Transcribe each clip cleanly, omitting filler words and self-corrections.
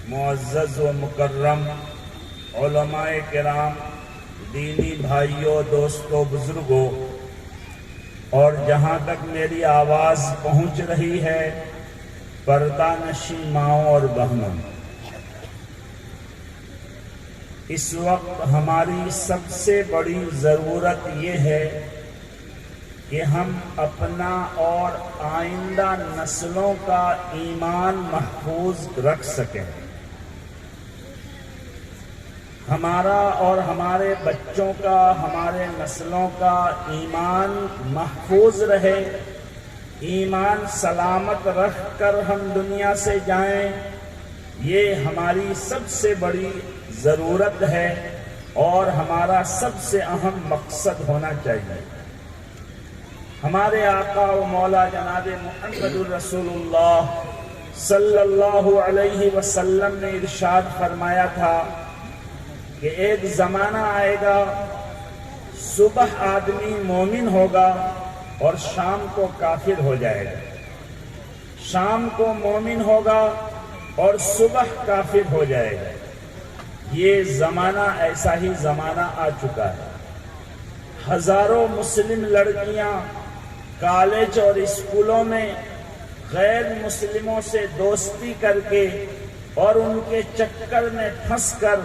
معزز و مکرم علماء کرام، دینی بھائیوں، دوستوں، بزرگوں، اور جہاں تک میری آواز پہنچ رہی ہے پردہ نشین ماؤں اور بہنوں، اس وقت ہماری سب سے بڑی ضرورت یہ ہے کہ ہم اپنا اور آئندہ نسلوں کا ایمان محفوظ رکھ سکیں، ہمارا اور ہمارے بچوں کا، ہمارے نسلوں کا ایمان محفوظ رہے، ایمان سلامت رکھ کر ہم دنیا سے جائیں، یہ ہماری سب سے بڑی ضرورت ہے اور ہمارا سب سے اہم مقصد ہونا چاہیے۔ ہمارے آقا و مولا جناب محمد الرسول اللہ صلی اللہ علیہ وسلم نے ارشاد فرمایا تھا کہ ایک زمانہ آئے گا، صبح آدمی مومن ہوگا اور شام کو کافر ہو جائے گا، شام کو مومن ہوگا اور صبح کافر ہو جائے گا۔ یہ زمانہ ایسا ہی زمانہ آ چکا ہے۔ ہزاروں مسلم لڑکیاں کالج اور اسکولوں میں غیر مسلموں سے دوستی کر کے اور ان کے چکر میں پھنس کر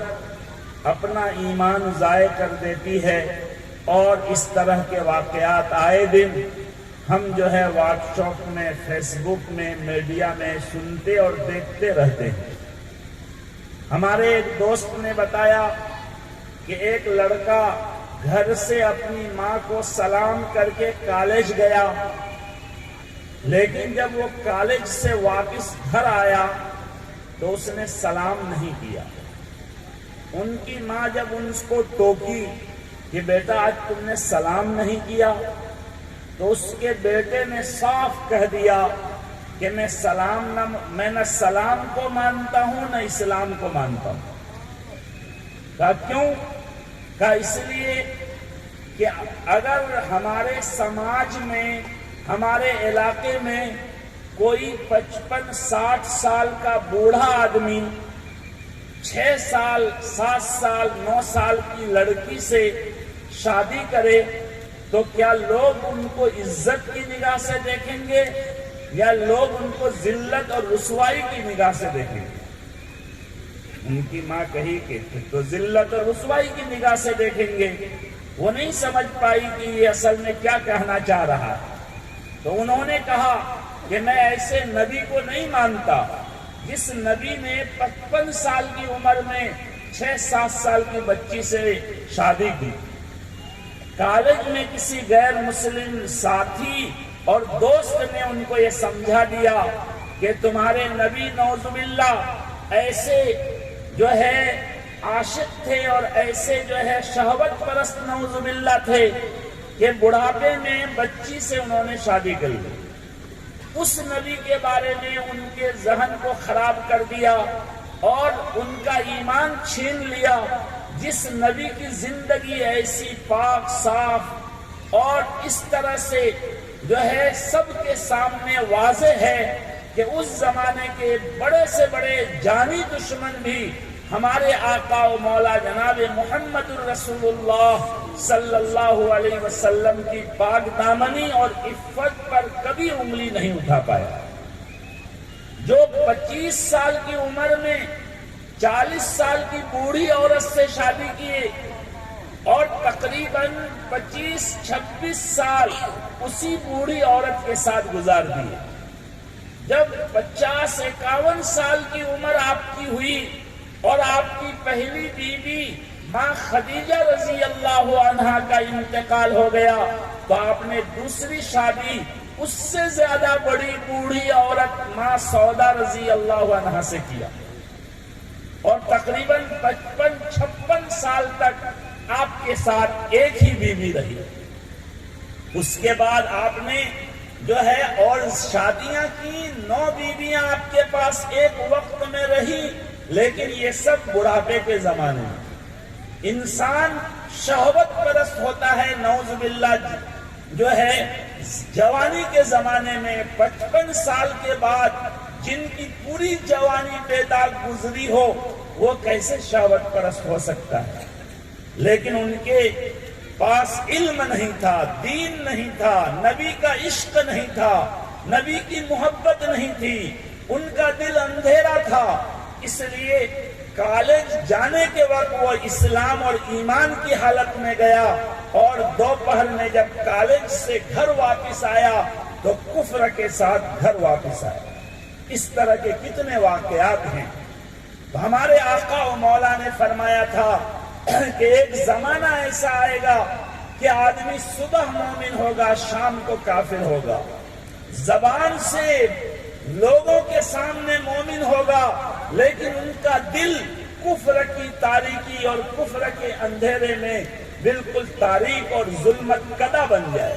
اپنا ایمان ضائع کر دیتی ہے، اور اس طرح کے واقعات آئے دن ہم جو ہے واٹس ایپ میں، فیس بک میں، میڈیا میں سنتے اور دیکھتے رہتے ہیں۔ ہمارے ایک دوست نے بتایا کہ ایک لڑکا گھر سے اپنی ماں کو سلام کر کے کالج گیا، لیکن جب وہ کالج سے واپس گھر آیا تو اس نے سلام نہیں کیا۔ ان کی ماں جب اس کو ٹوکی کہ بیٹا آج تم نے سلام نہیں کیا، تو اس کے بیٹے نے صاف کہہ دیا کہ میں نہ سلام کو مانتا ہوں نہ اسلام کو مانتا ہوں۔ کہا کیوں؟ کہا اس لیے کہ اگر ہمارے سماج میں، ہمارے علاقے میں کوئی 55-60 سال کا بوڑھا آدمی 6 سال، 7 سال، 9 سال کی لڑکی سے شادی کرے تو کیا لوگ ان کو عزت کی نگاہ سے دیکھیں گے یا لوگ ان کو ذلت اور رسوائی کی نگاہ سے دیکھیں گے؟ ان کی ماں کہی کہ تو ذلت اور رسوائی کی نگاہ سے دیکھیں گے۔ وہ نہیں سمجھ پائی کہ یہ اصل میں کیا کہنا چاہ رہا ہے، تو انہوں نے کہا کہ میں ایسے نبی کو نہیں مانتا جس نبی نے 55 سال کی عمر میں 6-7 سال کی بچی سے شادی کی۔ کالج میں کسی غیر مسلم ساتھی اور دوست نے ان کو یہ سمجھا دیا کہ تمہارے نبی نعوذ باللہ ایسے جو ہے عاشق تھے اور ایسے جو ہے شہوت پرست نعوذ باللہ تھے کہ بڑھاپے میں بچی سے انہوں نے شادی کر لی۔ اس نبی کے بارے میں ان کے ذہن کو خراب کر دیا اور ان کا ایمان چھین لیا۔ جس نبی کی زندگی ایسی پاک صاف اور اس طرح سے جو ہے سب کے سامنے واضح ہے کہ اس زمانے کے بڑے سے بڑے جانی دشمن بھی ہمارے آقا و مولا جناب محمد الرسول اللہ صلی اللہ علیہ وسلم کی پاک دامنی اور عفت پر کبھی انگلی نہیں اٹھا پایا۔ جو 25 سال کی عمر میں 40 سال کی بوڑھی عورت سے شادی کیے اور تقریباً 25-26 سال اسی بوڑھی عورت کے ساتھ گزار دیے، جب 50-51 سال کی عمر آپ کی ہوئی اور آپ کی پہلی بیوی ماں خدیجہ رضی اللہ عنہا کا انتقال ہو گیا تو آپ نے دوسری شادی اس سے زیادہ بڑی بوڑھی عورت ماں سودا رضی اللہ عنہا سے کیا، اور تقریباً 55-56 سال تک آپ کے ساتھ ایک ہی بیوی رہی۔ اس کے بعد آپ نے جو ہے اور شادیاں کی، 9 بیویاں آپ کے پاس ایک وقت میں رہی، لیکن یہ سب بڑھاپے کے زمانے میں۔ انسان شہوت پرست ہوتا ہے نعوذ باللہ، جو ہے جوانی کے زمانے میں 55 سال کے بعد جن کی پوری جوانی بے داغ گزری ہو وہ کیسے شہوت پرست ہو سکتا ہے؟ لیکن ان کے پاس علم نہیں تھا، دین نہیں تھا، نبی کا عشق نہیں تھا، نبی کی محبت نہیں تھی، ان کا دل اندھیرا تھا، اس لیے کالج جانے کے وقت وہ اسلام اور ایمان کی حالت میں گیا، اور دوپہر میں جب کالج سے گھر واپس آیا تو کفر کے ساتھ گھر واپس آیا۔ اس طرح کے کتنے واقعات ہیں۔ تو ہمارے آقا و مولا نے فرمایا تھا کہ ایک زمانہ ایسا آئے گا کہ آدمی صبح مومن ہوگا، شام کو کافر ہوگا، زبان سے لوگوں کے سامنے مومن ہوگا، لیکن ان کا دل کفر کی تاریکی اور کفر کے اندھیرے میں بالکل تاریک اور ظلمت کدہ بن جائے۔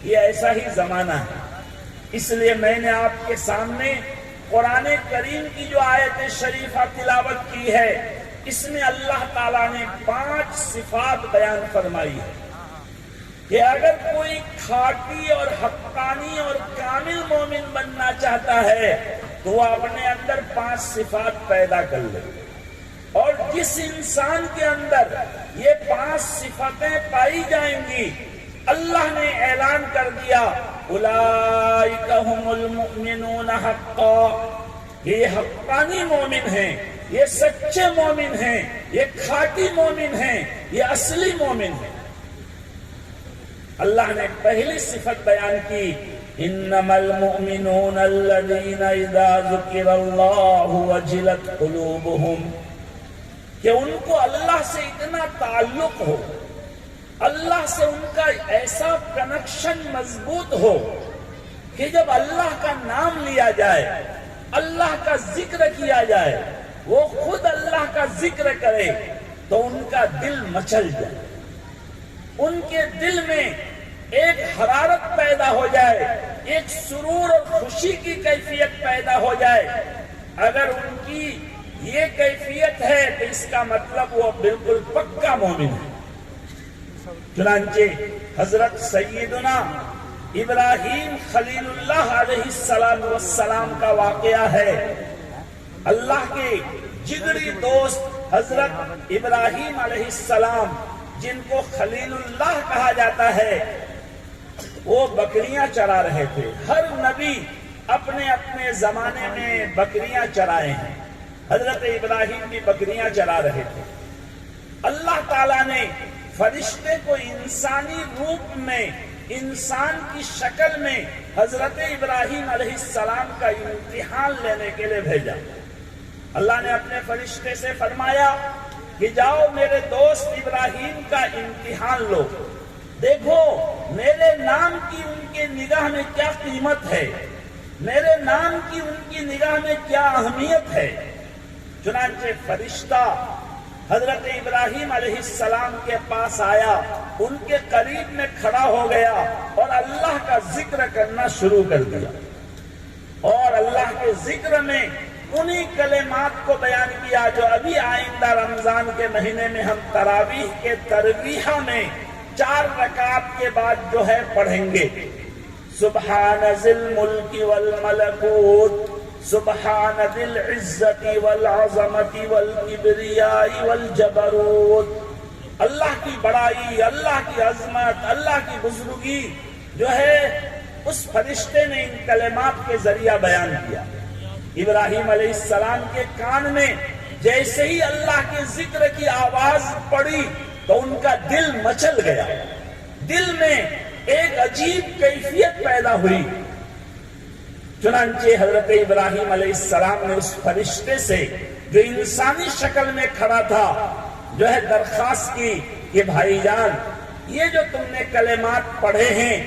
یہ ایسا ہی زمانہ ہے۔ اس لیے میں نے آپ کے سامنے قرآن کریم کی جو آیت شریفہ تلاوت کی ہے، اس میں اللہ تعالیٰ نے 5 صفات بیان فرمائی ہے کہ اگر کوئی کھاٹی اور حقانی اور کامل مومن بننا چاہتا ہے تو وہ اپنے اندر 5 صفات پیدا کر لے، اور جس انسان کے اندر یہ 5 صفتیں پائی جائیں گی، اللہ نے اعلان کر دیا اولئک هم المؤمنون حقا، یہ حقانی مومن ہیں، یہ سچے مومن ہیں، یہ کھاٹی مومن ہیں، یہ اصلی مومن ہیں۔ اللہ نے پہلی صفت بیان کی انما المؤمنون الذین اذا ذکر اللہ وجلت قلوبهم، کہ ان کو اللہ سے اتنا تعلق ہو، اللہ سے ان کا ایسا کنیکشن مضبوط ہو کہ جب اللہ کا نام لیا جائے، اللہ کا ذکر کیا جائے، وہ خود اللہ کا ذکر کرے تو ان کا دل مچل جائے، ان کے دل میں ایک حرارت پیدا ہو جائے، ایک سرور اور خوشی کی کیفیت پیدا ہو جائے۔ اگر ان کی یہ کیفیت ہے تو اس کا مطلب وہ بالکل پکا مومن ہے۔ چنانچہ حضرت سیدنا ابراہیم خلیل اللہ علیہ السلام کا واقعہ ہے۔ اللہ کے جگری دوست حضرت ابراہیم علیہ السلام، جن کو خلیل اللہ کہا جاتا ہے، وہ بکریاں چرا رہے تھے۔ ہر نبی اپنے اپنے زمانے میں بکریاں چرائے ہیں، حضرت ابراہیم بھی بکریاں چرا رہے تھے۔ اللہ تعالیٰ نے فرشتے کو انسانی روپ میں، انسان کی شکل میں حضرت ابراہیم علیہ السلام کا امتحان لینے کے لیے بھیجا۔ اللہ نے اپنے فرشتے سے فرمایا کہ جاؤ میرے دوست ابراہیم کا امتحان لو، دیکھو میرے نام کی ان کے نگاہ میں کیا قیمت ہے، میرے نام کی ان کی نگاہ میں کیا اہمیت ہے۔ چنانچہ فرشتہ حضرت ابراہیم علیہ السلام کے پاس آیا، ان کے قریب میں کھڑا ہو گیا اور اللہ کا ذکر کرنا شروع کر دیا، اور اللہ کے ذکر میں انہی کلمات کو بیان کیا جو ابھی آئندہ رمضان کے مہینے میں ہم تراویح کے تراویح میں 4 رکعت کے بعد جو ہے پڑھیں گے۔ سبحان ذی الملک والملکوت، سبحان ذی العزت والعظمت والکبریاء والجبروت، اللہ کی بڑائی، اللہ کی عظمت، اللہ کی بزرگی جو ہے اس فرشتے نے ان کلمات کے ذریعہ بیان کیا۔ ابراہیم علیہ السلام کے کان میں جیسے ہی اللہ کے ذکر کی آواز پڑی تو ان کا دل مچل گیا، دل میں ایک عجیب کیفیت پیدا ہوئی۔ چنانچہ حضرت ابراہیم علیہ السلام نے اس فرشتے سے جو انسانی شکل میں کھڑا تھا جو ہے درخواست کی کہ بھائی جان، یہ جو تم نے کلمات پڑھے ہیں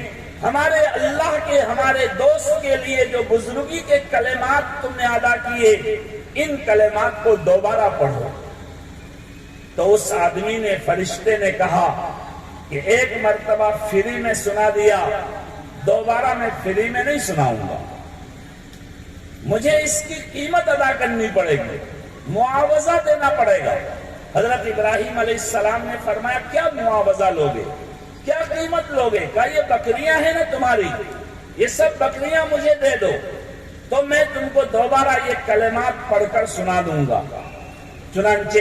ہمارے اللہ کے، ہمارے دوست کے لیے جو بزرگی کے کلمات تم نے ادا کیے، ان کلمات کو دوبارہ پڑھو۔ تو اس آدمی نے، فرشتے نے کہا کہ ایک مرتبہ فری میں سنا دیا، دوبارہ میں فری میں نہیں سناؤں گا، مجھے اس کی قیمت ادا کرنی پڑے گی، معاوضہ دینا پڑے گا۔ حضرت ابراہیم علیہ السلام نے فرمایا کیا معاوضہ لوگے، کیا قیمت لوگے؟ کہا یہ بکریاں ہیں نا تمہاری، یہ سب بکریاں مجھے دے دو۔ تو میں تم کو دوبارہ یہ کلمات پڑھ کر سنا دوں گا۔ چنانچہ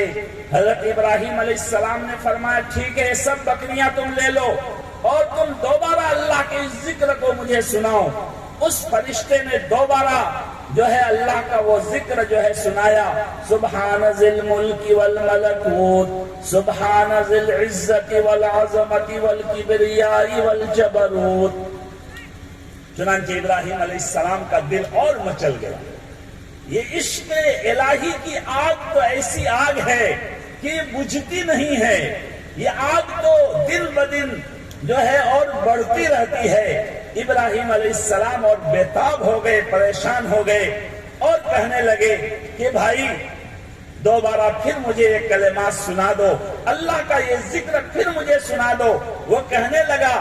حضرت ابراہیم علیہ السلام نے فرمایا ٹھیک ہے، سب بکریاں تم لے لو اور تم دوبارہ اللہ کے اس ذکر کو مجھے سناؤ۔ اس فرشتے نے دوبارہ جو ہے اللہ کا وہ ذکر جو ہے سنایا، سبحان ذی الملک والملکوت، سبحان ذی العزت والعظمت والکبریاء والجبروت۔ چنانچہ ابراہیم علیہ السلام کا دل اور مچل گیا۔ یہ عشق الہی کی آگ تو ایسی آگ ہے کہ یہ بجھتی نہیں ہے، یہ آگ تو دن بدن جو ہے اور بڑھتی رہتی ہے۔ ابراہیم علیہ السلام اور بیتاب ہو گئے، پریشان ہو گئے اور کہنے لگے کہ بھائی دوبارہ پھر مجھے یہ کلمات سنا دو، اللہ کا یہ ذکر پھر مجھے سنا دو۔ وہ کہنے لگا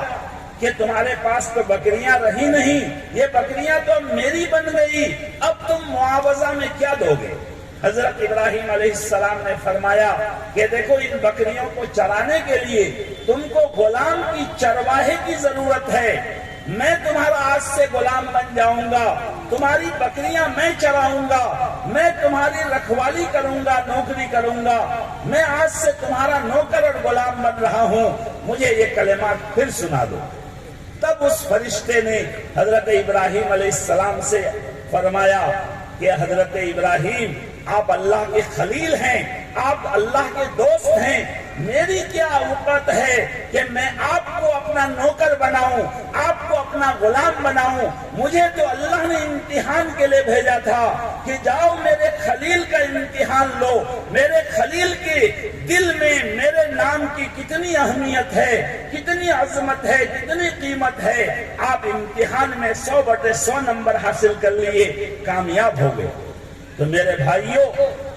کہ تمہارے پاس تو بکریاں رہی نہیں، یہ بکریاں تو میری بن گئی، اب تم معاوضہ میں کیا دو گے؟ حضرت ابراہیم علیہ السلام نے فرمایا کہ دیکھو ان بکریوں کو چرانے کے لیے تم کو غلام کی چرواہے کی ضرورت ہے، میں تمہارا آج سے غلام بن جاؤں گا، تمہاری بکریاں میں چراؤں گا، میں تمہاری رکھوالی کروں گا، نوکری کروں گا، میں آج سے تمہارا نوکر اور غلام بن رہا ہوں، مجھے یہ کلمات پھر سنا دو۔ تب اس فرشتے نے حضرت ابراہیم علیہ السلام سے فرمایا کہ حضرت ابراہیم آپ اللہ کے خلیل ہیں، آپ اللہ کے دوست ہیں، میری کیا اوقات ہے کہ میں آپ کو اپنا نوکر بناؤں، آپ کو اپنا غلام بناؤں؟ مجھے تو اللہ نے امتحان کے لیے بھیجا تھا کہ جاؤ میرے خلیل کا امتحان لو، میرے خلیل کے دل میں میرے نام کی کتنی اہمیت ہے، کتنی عظمت ہے، کتنی قیمت ہے۔ آپ امتحان میں 100/100 نمبر حاصل کر لیے، کامیاب ہو گئے۔ تو میرے بھائیوں،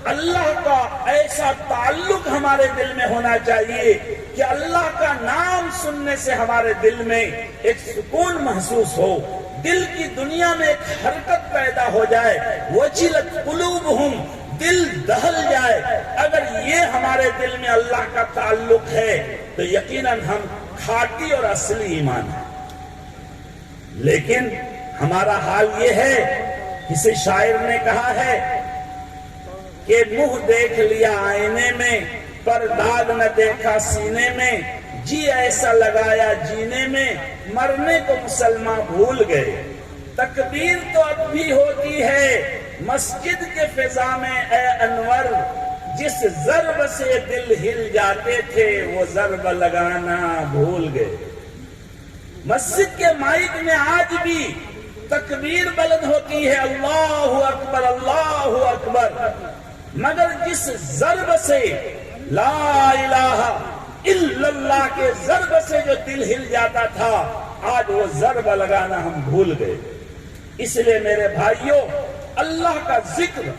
اللہ کا ایسا تعلق ہمارے دل میں ہونا چاہیے کہ اللہ کا نام سننے سے ہمارے دل میں ایک سکون محسوس ہو، دل کی دنیا میں ایک حرکت پیدا ہو جائے، وجلت قلوبہم، دل دہل جائے۔ اگر یہ ہمارے دل میں اللہ کا تعلق ہے تو یقیناً ہم کھاٹی اور اصلی ایمان ہیں۔ لیکن ہمارا حال یہ ہے، کسی شاعر نے کہا ہے کہ منہ دیکھ لیا آئینے میں پر داغ نہ دیکھا سینے میں، جی ایسا لگایا جینے میں مرنے کو مسلمان بھول گئے۔ تکبیر تو اب بھی ہوتی ہے مسجد کے فضا میں اے انور، جس ضرب سے دل ہل جاتے تھے وہ ضرب لگانا بھول گئے۔ مسجد کے مائک میں آج بھی تکبیر بلند ہوتی ہے، اللہ اکبر اللہ اکبر، مگر جس ضرب سے لا الہ الا اللہ کے ضرب سے جو دل ہل جاتا تھا، آج وہ ضرب لگانا ہم بھول گئے۔ اس لیے میرے بھائیوں، اللہ کا ذکر،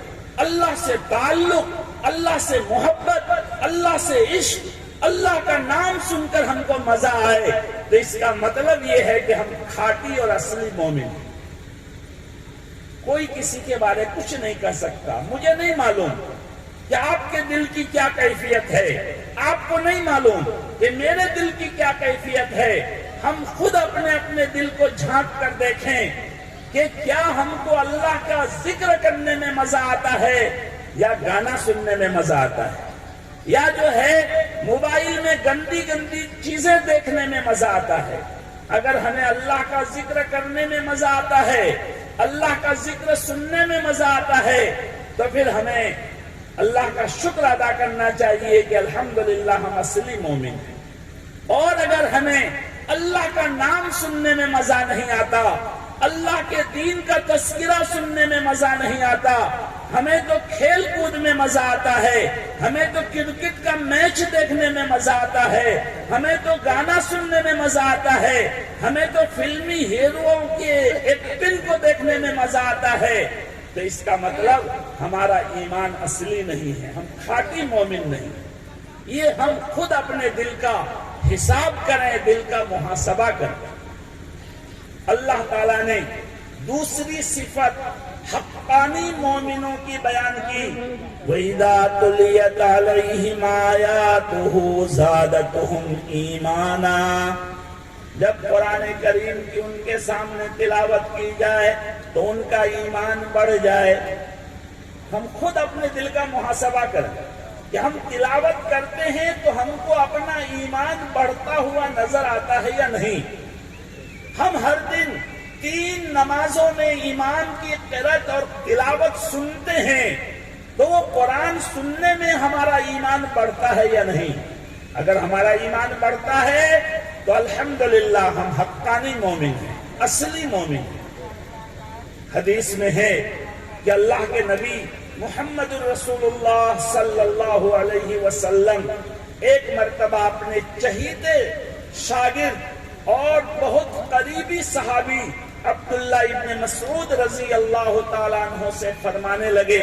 اللہ سے تعلق، اللہ سے محبت، اللہ سے عشق، اللہ کا نام سن کر ہم کو مزہ آئے تو اس کا مطلب یہ ہے کہ ہم کھاٹی اور اصلی مومن ہیں۔ کوئی کسی کے بارے کچھ نہیں کہہ سکتا، مجھے نہیں معلوم کہ آپ کے دل کی کیا کیفیت ہے، آپ کو نہیں معلوم کہ میرے دل کی کیا کیفیت ہے۔ ہم خود اپنے اپنے دل کو جھانک کر دیکھیں کہ کیا ہم کو اللہ کا ذکر کرنے میں مزہ آتا ہے یا گانا سننے میں مزہ آتا ہے، یا جو ہے موبائل میں گندی گندی چیزیں دیکھنے میں مزہ آتا ہے۔ اگر ہمیں اللہ کا ذکر کرنے میں مزہ آتا ہے، اللہ کا ذکر سننے میں مزہ آتا ہے، تو پھر ہمیں اللہ کا شکر ادا کرنا چاہیے کہ الحمدللہ ہم اصلی مومن ہیں۔ اور اگر ہمیں اللہ کا نام سننے میں مزہ نہیں آتا، اللہ کے دین کا تذکرہ سننے میں مزہ نہیں آتا، ہمیں تو کھیل کود میں مزہ آتا ہے، ہمیں تو کرکٹ کا میچ دیکھنے میں مزہ آتا ہے، ہمیں تو گانا سننے میں مزہ آتا ہے، ہمیں تو فلمی ہیروؤں کے ایکٹنگ کو دیکھنے میں مزہ آتا ہے، تو اس کا مطلب ہمارا ایمان اصلی نہیں ہے، ہم کھاٹی مومن نہیں۔ یہ ہم خود اپنے دل کا حساب کریں، دل کا محاسبہ کریں۔ اللہ تعالیٰ نے دوسری صفت حقانی مومنوں کی بیان کی، وَإِذَا تُلِيَتْ عَلَيْهِمْ آيَاتُهُ زَادَتْهُمْ ایمانا، جب قرآن کریم کی ان کے سامنے تلاوت کی جائے تو ان کا ایمان بڑھ جائے۔ ہم خود اپنے دل کا محاسبہ کریں کہ ہم تلاوت کرتے ہیں تو ہم کو اپنا ایمان بڑھتا ہوا نظر آتا ہے یا نہیں؟ ہم ہر دن 3 نمازوں میں امام کی قرأت اور تلاوت سنتے ہیں تو وہ قرآن سننے میں ہمارا ایمان بڑھتا ہے یا نہیں؟ اگر ہمارا ایمان بڑھتا ہے تو الحمدللہ ہم حقانی مومن ہیں، اصلی مومن ہیں۔ حدیث میں ہے کہ اللہ کے نبی محمد الرسول اللہ صلی اللہ علیہ وسلم ایک مرتبہ اپنے چہیتے شاگرد اور بہت قریبی صحابی عبداللہ ابن مسعود رضی اللہ تعالیٰ عنہ سے فرمانے لگے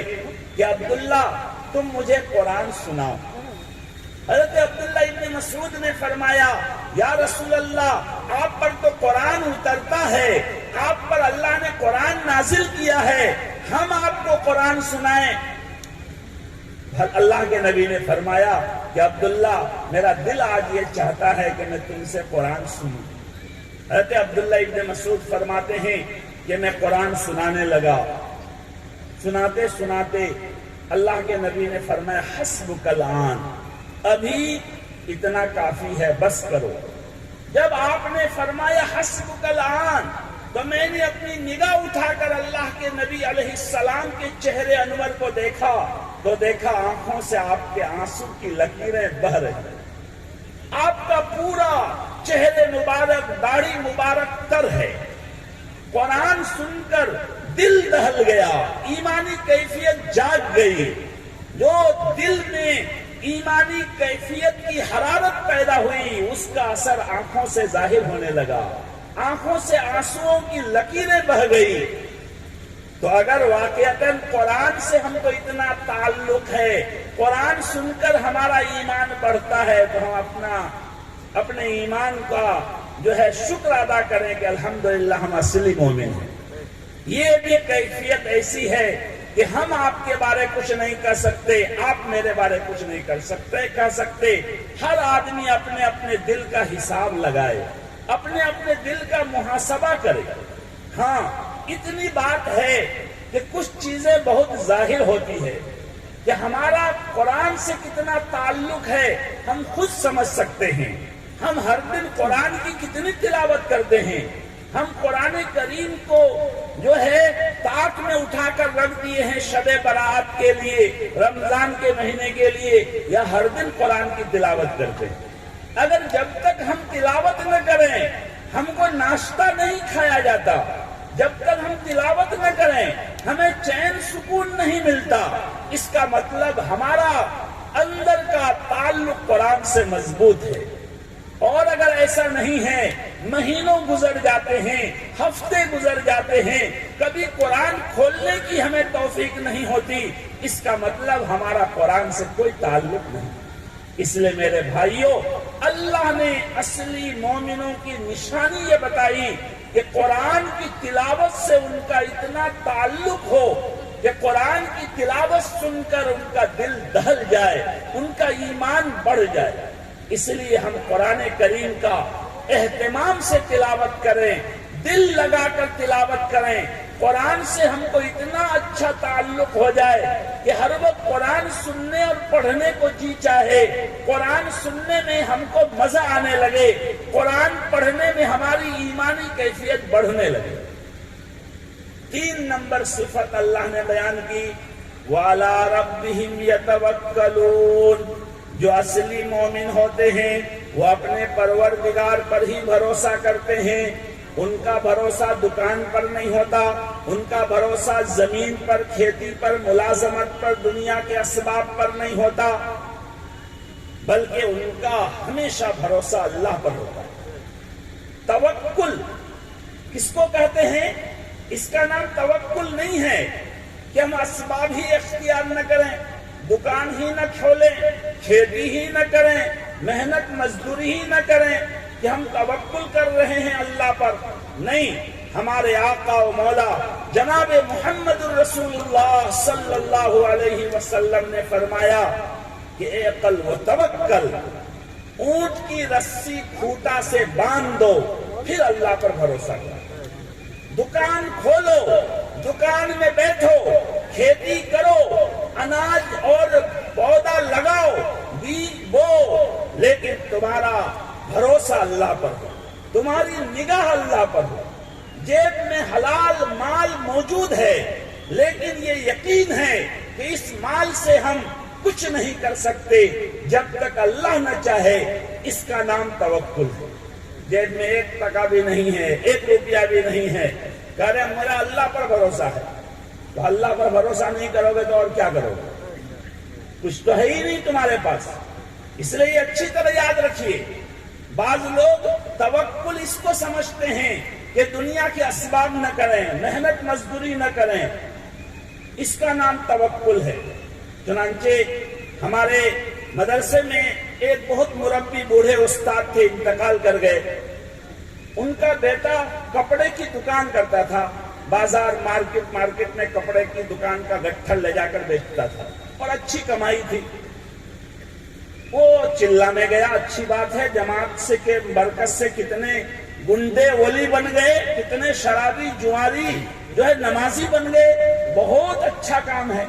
کہ عبداللہ تم مجھے قرآن سناؤ۔ حضرت عبداللہ ابن مسعود نے فرمایا یا رسول اللہ آپ پر تو قرآن اترتا ہے، آپ پر اللہ نے قرآن نازل کیا ہے، ہم آپ کو قرآن سنائیں۔ اللہ کے نبی نے فرمایا کہ عبداللہ میرا دل آج یہ چاہتا ہے کہ میں تم سے قرآن سنوں۔ حضرت عبداللہ ابن مسعود فرماتے ہیں کہ میں قرآن سنانے لگا، سناتے سناتے اللہ کے نبی نے فرمایا حسبک الآن، ابھی اتنا کافی ہے، بس کرو۔ جب آپ نے فرمایا حسبک الآن تو میں نے اپنی نگاہ اٹھا کر اللہ کے نبی علیہ السلام کے چہرے انور کو دیکھا تو دیکھا آنکھوں سے آپ کے آنسو کی لکیریں بہہ رہی، آپ کا پورا چہرے مبارک داڑھی مبارک تر ہے۔ قرآن سن کر دل دہل گیا، ایمانی کیفیت جاگ گئی۔ جو دل میں ایمانی کیفیت کی حرارت پیدا ہوئی اس کا اثر آنکھوں سے ظاہر ہونے لگا، آنکھوں سے آنسوؤں کی لکیریں بہہ گئی۔ تو اگر واقعتاً قرآن سے ہم کو اتنا تعلق ہے، قرآن سن کر ہمارا ایمان بڑھتا ہے تو ہم اپنے ایمان کا جو ہے شکر ادا کریں کہ الحمدللہ ہم اصلی مومن ہیں۔ یہ بھی کیفیت ایسی ہے کہ ہم آپ کے بارے کچھ نہیں کر سکتے، آپ میرے بارے کچھ نہیں کہہ سکتے۔ ہر آدمی اپنے اپنے دل کا حساب لگائے، اپنے اپنے دل کا محاسبہ کرے۔ ہاں اتنی بات ہے کہ کچھ چیزیں بہت ظاہر ہوتی ہے کہ ہمارا قرآن سے کتنا تعلق ہے ہم خود سمجھ سکتے ہیں۔ ہم ہر دن قرآن کی کتنی تلاوت کرتے ہیں، ہم قرآن کریم کو جو ہے طاق میں اٹھا کر رکھ دیے ہیں شب برات کے لیے، رمضان کے مہینے کے لیے، یا ہر دن قرآن کی تلاوت کرتے ہیں۔ اگر جب تک ہم تلاوت نہ کریں ہم کو ناشتہ نہیں کھایا جاتا، جب تک ہم تلاوت نہ کریں ہمیں چین سکون نہیں ملتا، اس کا مطلب ہمارا اندر کا تعلق قرآن سے مضبوط ہے۔ اور اگر ایسا نہیں ہے، مہینوں گزر جاتے ہیں، ہفتے گزر جاتے ہیں، کبھی قرآن کھولنے کی ہمیں توفیق نہیں ہوتی، اس کا مطلب ہمارا قرآن سے کوئی تعلق نہیں۔ اس لیے میرے بھائیوں، اللہ نے اصلی مومنوں کی نشانی یہ بتائی کہ قرآن کی تلاوت سے ان کا اتنا تعلق ہو کہ قرآن کی تلاوت سن کر ان کا دل دہل جائے، ان کا ایمان بڑھ جائے۔ اس لیے ہم قرآن کریم کا اہتمام سے تلاوت کریں، دل لگا کر تلاوت کریں، قرآن سے ہم کو اتنا اچھا تعلق ہو جائے کہ ہر وقت قرآن سننے اور پڑھنے کو جی چاہے، قرآن سننے میں ہم کو مزہ آنے لگے، قرآن پڑھنے میں ہماری ایمانی کیفیت بڑھنے لگے۔ 3 نمبر صفت اللہ نے بیان کی، وَعَلَىٰ رَبِّهِمْ يَتَوَكَّلُونَ۔ جو اصلی مومن ہوتے ہیں وہ اپنے پروردگار پر ہی بھروسہ کرتے ہیں، ان کا بھروسہ دکان پر نہیں ہوتا، ان کا بھروسہ زمین پر، کھیتی پر، ملازمت پر، دنیا کے اسباب پر نہیں ہوتا، بلکہ ان کا ہمیشہ بھروسہ اللہ پر ہوتا ہے۔ توکل کس کو کہتے ہیں؟ اس کا نام توکل نہیں ہے کہ ہم اسباب ہی اختیار نہ کریں، دکان ہی نہ کھولیں، کھیتی ہی نہ کریں، محنت مزدوری ہی نہ کریں کہ ہم توکل کر رہے ہیں اللہ پر۔ نہیں، ہمارے آقا و مولا جناب محمد الرسول اللہ صلی اللہ علیہ وسلم نے فرمایا کہ اعقل و توکل، اونٹ کی رسی کھوٹا سے باندھ دو پھر اللہ پر بھروسہ کرو۔ دکان کھولو، دکان میں بیٹھو، کھیتی کرو، اناج اور پودا لگاؤ، بیج بو، لیکن تمہارا بھروسہ اللہ پر ہو، تمہاری نگاہ اللہ پر ہو۔ جیب میں حلال مال موجود ہے، لیکن یہ یقین ہے کہ اس مال سے ہم کچھ نہیں کر سکتے جب تک اللہ نہ چاہے۔ اس کا نام توکل ہے۔ جیب میں 1 ٹکا بھی نہیں ہے، 1 روپیہ بھی نہیں ہے، کہہ رہے میرا اللہ پر بھروسہ ہے۔ تو اللہ پر بھروسہ نہیں کرو گے تو اور کیا کرو گے؟ کچھ تو ہے ہی نہیں تمہارے پاس۔ اس لیے یہ اچھی طرح یاد رکھیے، بعض لوگ توکل اس کو سمجھتے ہیں کہ دنیا کے اسباب نہ کریں، محنت مزدوری نہ کریں، اس کا نام توکل ہے۔ چنانچہ ہمارے مدرسے میں ایک بہت مربی بوڑھے استاد تھے، انتقال کر گئے۔ ان کا بیٹا کپڑے کی دکان کرتا تھا، بازار مارکیٹ میں کپڑے کی دکان کا گٹھڑ لے جا کر بیچتا تھا اور اچھی کمائی تھی۔ وہ چلہ میں گیا، اچھی بات ہے، جماعت سے کے برکت سے کتنے گنڈے ولی بن گئے، کتنے شرابی جواری جو ہے نمازی بن گئے، بہت اچھا کام ہے۔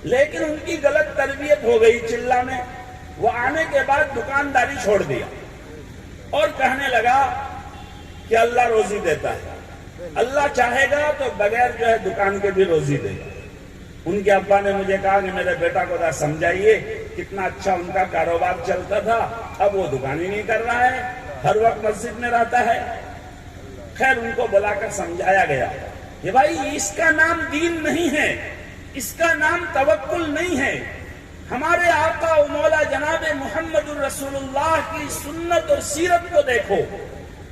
لیکن ان کی غلط تربیت ہو گئی چلہ میں۔ وہ آنے کے بعد دکانداری چھوڑ دیا اور کہنے لگا کہ اللہ روزی دیتا ہے، اللہ چاہے گا تو بغیر جو ہے دکان کے بھی روزی دے گا۔ ان کے ابا نے مجھے کہا کہ میرے بیٹا کو ذرا سمجھائیے، کتنا اچھا ان کا کاروبار چلتا تھا، اب وہ دکان ہی نہیں کر رہا ہے، ہر وقت مسجد میں رہتا ہے۔ خیر ان کو بلا کر سمجھایا گیا کہ بھائی اس کا نام دین نہیں ہے، اس کا نام توکل نہیں ہے۔ ہمارے آقا و مولا جناب محمد الرسول اللہ کی سنت اور سیرت کو دیکھو۔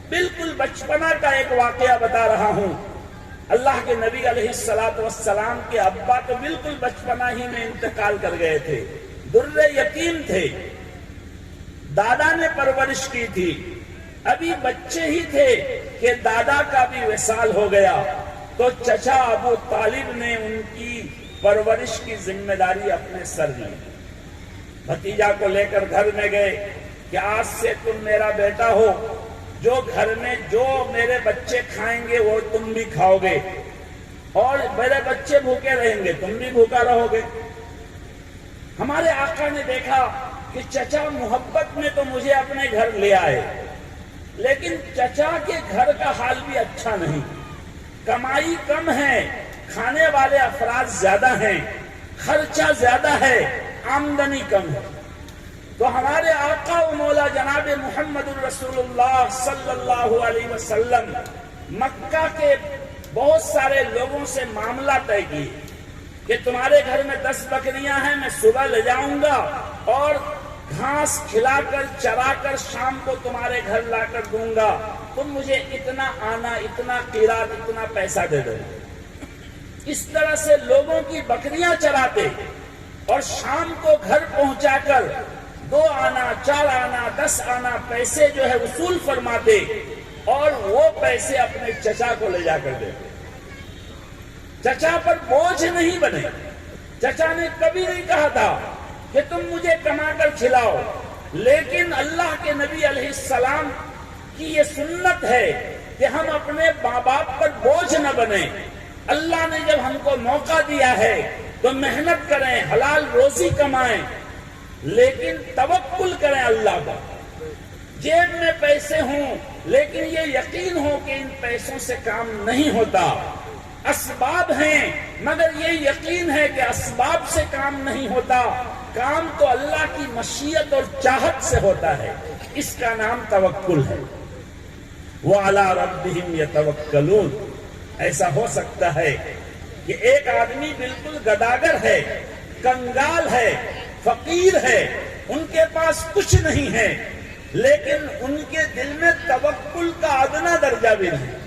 بالکل بچپنا کا ایک واقعہ بتا رہا ہوں۔ اللہ کے نبی علیہ السلام کے ابا تو بالکل بچپنا ہی میں انتقال کر گئے تھے، در یتیم تھے، دادا نے پرورش کی تھی۔ ابھی بچے ہی تھے کہ دادا کا بھی وصال ہو گیا، تو چچا ابو طالب نے ان کی پرورش کی ذمہ داری اپنے سر لی۔ بھتیجا کو لے کر گھر میں گئے کہ آج سے تم میرا بیٹا ہو، جو گھر میں جو میرے بچے کھائیں گے وہ تم بھی کھاؤ گے، اور میرے بچے بھوکے رہیں گے تم بھی بھوکا رہو گے۔ ہمارے آقا نے دیکھا کہ چچا محبت میں تو مجھے اپنے گھر لے آئے، لیکن چچا کے گھر کا حال بھی اچھا نہیں، کمائی کم ہے، کھانے والے افراد زیادہ ہیں، خرچہ زیادہ ہے، آمدنی کم ہے۔ تو ہمارے آقا و مولا جناب محمد الرسول اللہ صلی اللہ علیہ وسلم مکہ کے بہت سارے لوگوں سے معاملہ طے کیے کہ تمہارے گھر میں 10 بکریاں ہیں، میں صبح لے جاؤں گا اور گھاس کھلا کر چرا کر شام کو تمہارے گھر لا کر دوں گا، تم مجھے اتنا آنا، اتنا قیراط، اتنا پیسہ دے دو۔ اس طرح سے لوگوں کی بکریاں چراتے اور شام کو گھر پہنچا کر 2 آنا، 4 آنا، 10 آنا پیسے جو ہے وصول فرماتے اور وہ پیسے اپنے چچا کو لے جا کر دیتے۔ چچا پر بوجھ نہیں بنے۔ چچا نے کبھی نہیں کہا تھا کہ تم مجھے کما کر کھلاؤ، لیکن اللہ کے نبی علیہ السلام کی یہ سنت ہے کہ ہم اپنے ماں باپ پر بوجھ نہ بنیں۔ اللہ نے جب ہم کو موقع دیا ہے تو محنت کریں، حلال روزی کمائیں، لیکن توکل کریں اللہ پر۔ جیب میں پیسے ہوں لیکن یہ یقین ہو کہ ان پیسوں سے کام نہیں ہوتا۔ اسباب ہیں مگر یہ یقین ہے کہ اسباب سے کام نہیں ہوتا، کام تو اللہ کی مشیت اور چاہت سے ہوتا ہے۔ اس کا نام توکل ہے۔ وَعَلَىٰ رَبِّهِمْ يَتَوَكَّلُونَ۔ ایسا ہو سکتا ہے کہ ایک آدمی بالکل گداگر ہے، کنگال ہے، فقیر ہے، ان کے پاس کچھ نہیں ہے، لیکن ان کے دل میں توکل کا ادنا درجہ بھی نہیں۔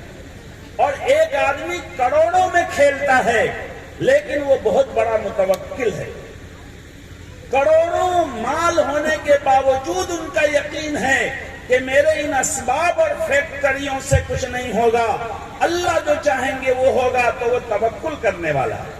اور ایک آدمی کروڑوں میں کھیلتا ہے لیکن وہ بہت بڑا متوکل ہے۔ کروڑوں مال ہونے کے باوجود ان کا یقین ہے کہ میرے ان اسباب اور فیکٹریوں سے کچھ نہیں ہوگا، اللہ جو چاہیں گے وہ ہوگا، تو وہ توکل کرنے والا ہے۔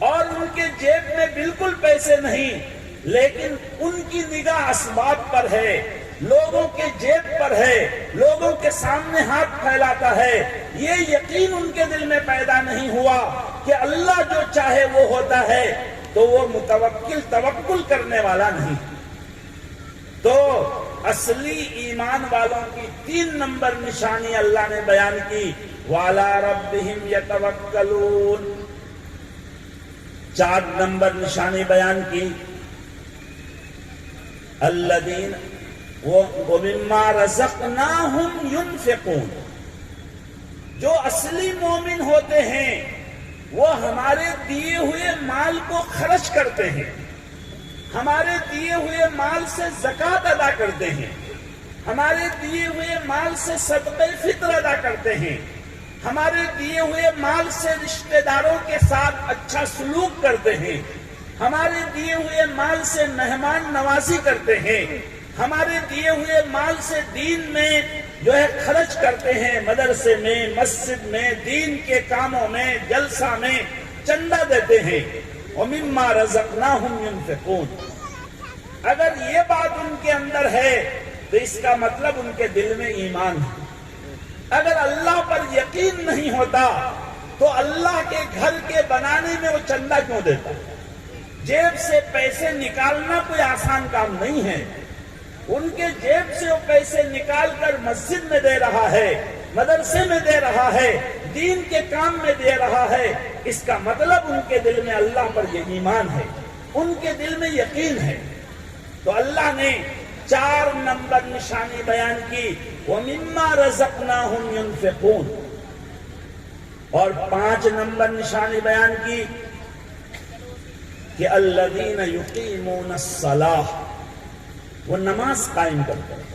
اور ان کے جیب میں بالکل پیسے نہیں، لیکن ان کی نگاہ اسباب پر ہے، لوگوں کے جیب پر ہے، لوگوں کے سامنے ہاتھ پھیلاتا ہے، یہ یقین ان کے دل میں پیدا نہیں ہوا کہ اللہ جو چاہے وہ ہوتا ہے، تو وہ متوکل توکل کرنے والا نہیں۔ تو اصلی ایمان والوں کی 3 نمبر نشانی اللہ نے بیان کی، وَعَلَىٰ رَبِّهِمْ يَتَوَكَّلُونَ۔ 4 نمبر نشانی بیان کی، الَّذِينَ وَمِمَّا رَزَقْنَاهُمْ يُنْفِقُونَ۔ جو اصلی مومن ہوتے ہیں وہ ہمارے دیے ہوئے مال کو خرچ کرتے ہیں، ہمارے دیے ہوئے مال سے زکوٰۃ ادا کرتے ہیں، ہمارے دیے ہوئے مال سے صدقہ فطر ادا کرتے ہیں، ہمارے دیے ہوئے مال سے رشتہ داروں کے ساتھ اچھا سلوک کرتے ہیں، ہمارے دیے ہوئے مال سے مہمان نوازی کرتے ہیں، ہمارے دیے ہوئے مال سے دین میں جو ہے خرچ کرتے ہیں، مدرسے میں، مسجد میں، دین کے کاموں میں، جلسہ میں چندہ دیتے ہیں۔ وَمِمَّا رَزَقْنَاهُمْ يُنْفِقُونَ۔ اگر یہ بات ان کے اندر ہے تو اس کا مطلب ان کے دل میں ایمان ہے۔ اگر اللہ پر یقین نہیں ہوتا تو اللہ کے گھر کے بنانے میں وہ چندہ کیوں دیتا؟ جیب سے پیسے نکالنا کوئی آسان کام نہیں ہے۔ ان کے جیب سے وہ پیسے نکال کر مسجد میں دے رہا ہے، مدرسے میں دے رہا ہے، دین کے کام میں دے رہا ہے، اس کا مطلب ان کے دل میں اللہ پر یہ ایمان ہے، ان کے دل میں یقین ہے۔ تو اللہ نے 4 نمبر نشانی بیان کی، وَمِمَّا رَزَقْنَاهُمْ يُنْفِقُونَ، اور 5 نمبر نشانی بیان کی کہ الَّذِينَ يُقِيمُونَ الصَّلَاةَ، وہ نماز قائم کرتے ہیں۔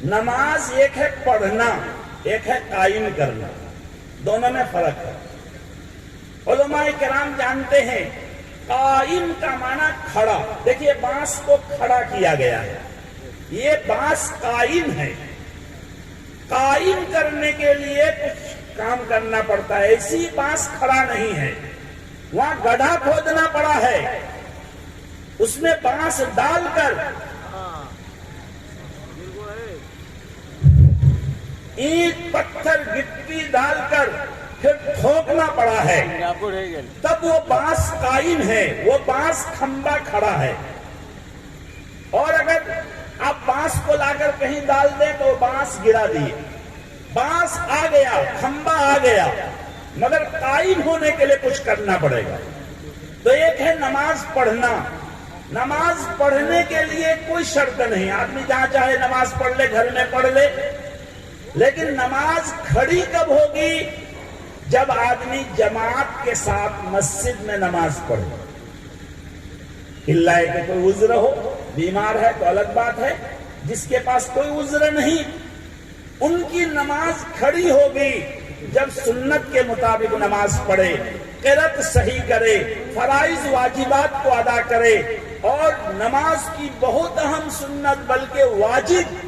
نماز ایک ہے پڑھنا، ایک ہے قائم کرنا، دونوں میں فرق ہے۔ علماء کرام جانتے ہیں قائم کا معنی کھڑا، دیکھیے بانس کو کھڑا کیا گیا ہے، یہ بانس قائم ہے۔ قائم کرنے کے لیے کچھ کام کرنا پڑتا ہے، ایسی بانس کھڑا نہیں ہے، وہاں گڑھا کھودنا پڑا ہے، اس میں بانس ڈال کر اینٹ پتھر گٹی ڈال کر پھر ٹھوکنا پڑا ہے، تب وہ بانس قائم ہے، وہ بانس کھمبا کھڑا ہے۔ اور اگر آپ بانس کو لا کر کہیں ڈال دیں تو وہ بانس گرا دیے، بانس آ گیا، کھمبا آ گیا، مگر قائم ہونے کے لیے کچھ کرنا پڑے گا۔ تو ایک ہے نماز پڑھنا، نماز پڑھنے کے لیے کوئی شرط نہیں، آدمی جہاں چاہے نماز پڑھ لے، گھر میں پڑھ لے، لیکن نماز کھڑی کب ہوگی؟ جب آدمی جماعت کے ساتھ مسجد میں نماز پڑھے، اللہ کہ کوئی عذر ہو، بیمار ہے تو الگ بات ہے، جس کے پاس کوئی عذر نہیں، ان کی نماز کھڑی ہوگی جب سنت کے مطابق نماز پڑھے، قرات صحیح کرے، فرائض واجبات کو ادا کرے، اور نماز کی بہت اہم سنت بلکہ واجب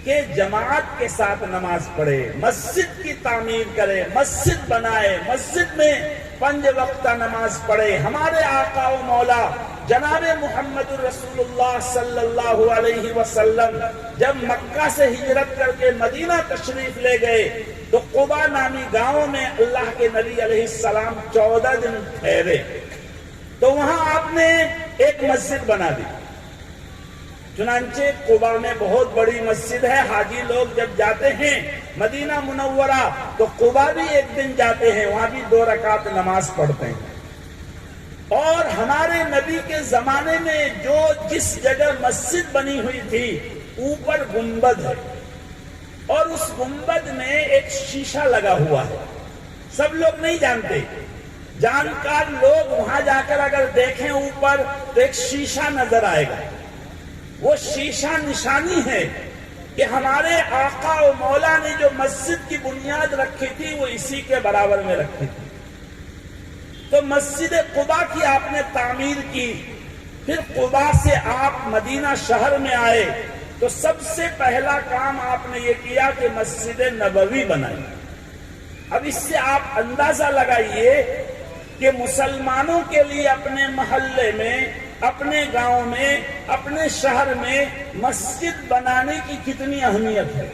کہ جماعت کے ساتھ نماز پڑھے، مسجد کی تعمیر کرے، مسجد بنائے، مسجد میں 5 وقتہ نماز پڑھے۔ ہمارے آقا و مولا جناب محمد رسول اللہ صلی اللہ علیہ وسلم جب مکہ سے ہجرت کر کے مدینہ تشریف لے گئے تو قبا نامی گاؤں میں اللہ کے نبی علیہ السلام 14 دن ٹھہرے، تو وہاں آپ نے ایک مسجد بنا دی۔ چنانچہ قبا میں بہت بڑی مسجد ہے، حاجی لوگ جب جاتے ہیں مدینہ منورہ تو قبا بھی ایک دن جاتے ہیں، وہاں بھی 2 رکعت نماز پڑھتے ہیں۔ اور ہمارے نبی کے زمانے میں جو جس جگہ مسجد بنی ہوئی تھی اوپر گنبد ہے، اور اس گنبد میں ایک شیشہ لگا ہوا ہے، سب لوگ نہیں جانتے، جانکار لوگ وہاں جا کر اگر دیکھیں اوپر تو ایک شیشہ نظر آئے گا، وہ شیشہ نشانی ہے کہ ہمارے آقا و مولا نے جو مسجد کی بنیاد رکھی تھی وہ اسی کے برابر میں رکھی تھی۔ تو مسجد قبا کی آپ نے تعمیر کی، پھر قبا سے آپ مدینہ شہر میں آئے تو سب سے پہلا کام آپ نے یہ کیا کہ مسجد نبوی بنائی۔ اب اس سے آپ اندازہ لگائیے کہ مسلمانوں کے لیے اپنے محلے میں اپنے گاؤں میں، اپنے شہر میں مسجد بنانے کی کتنی اہمیت ہے،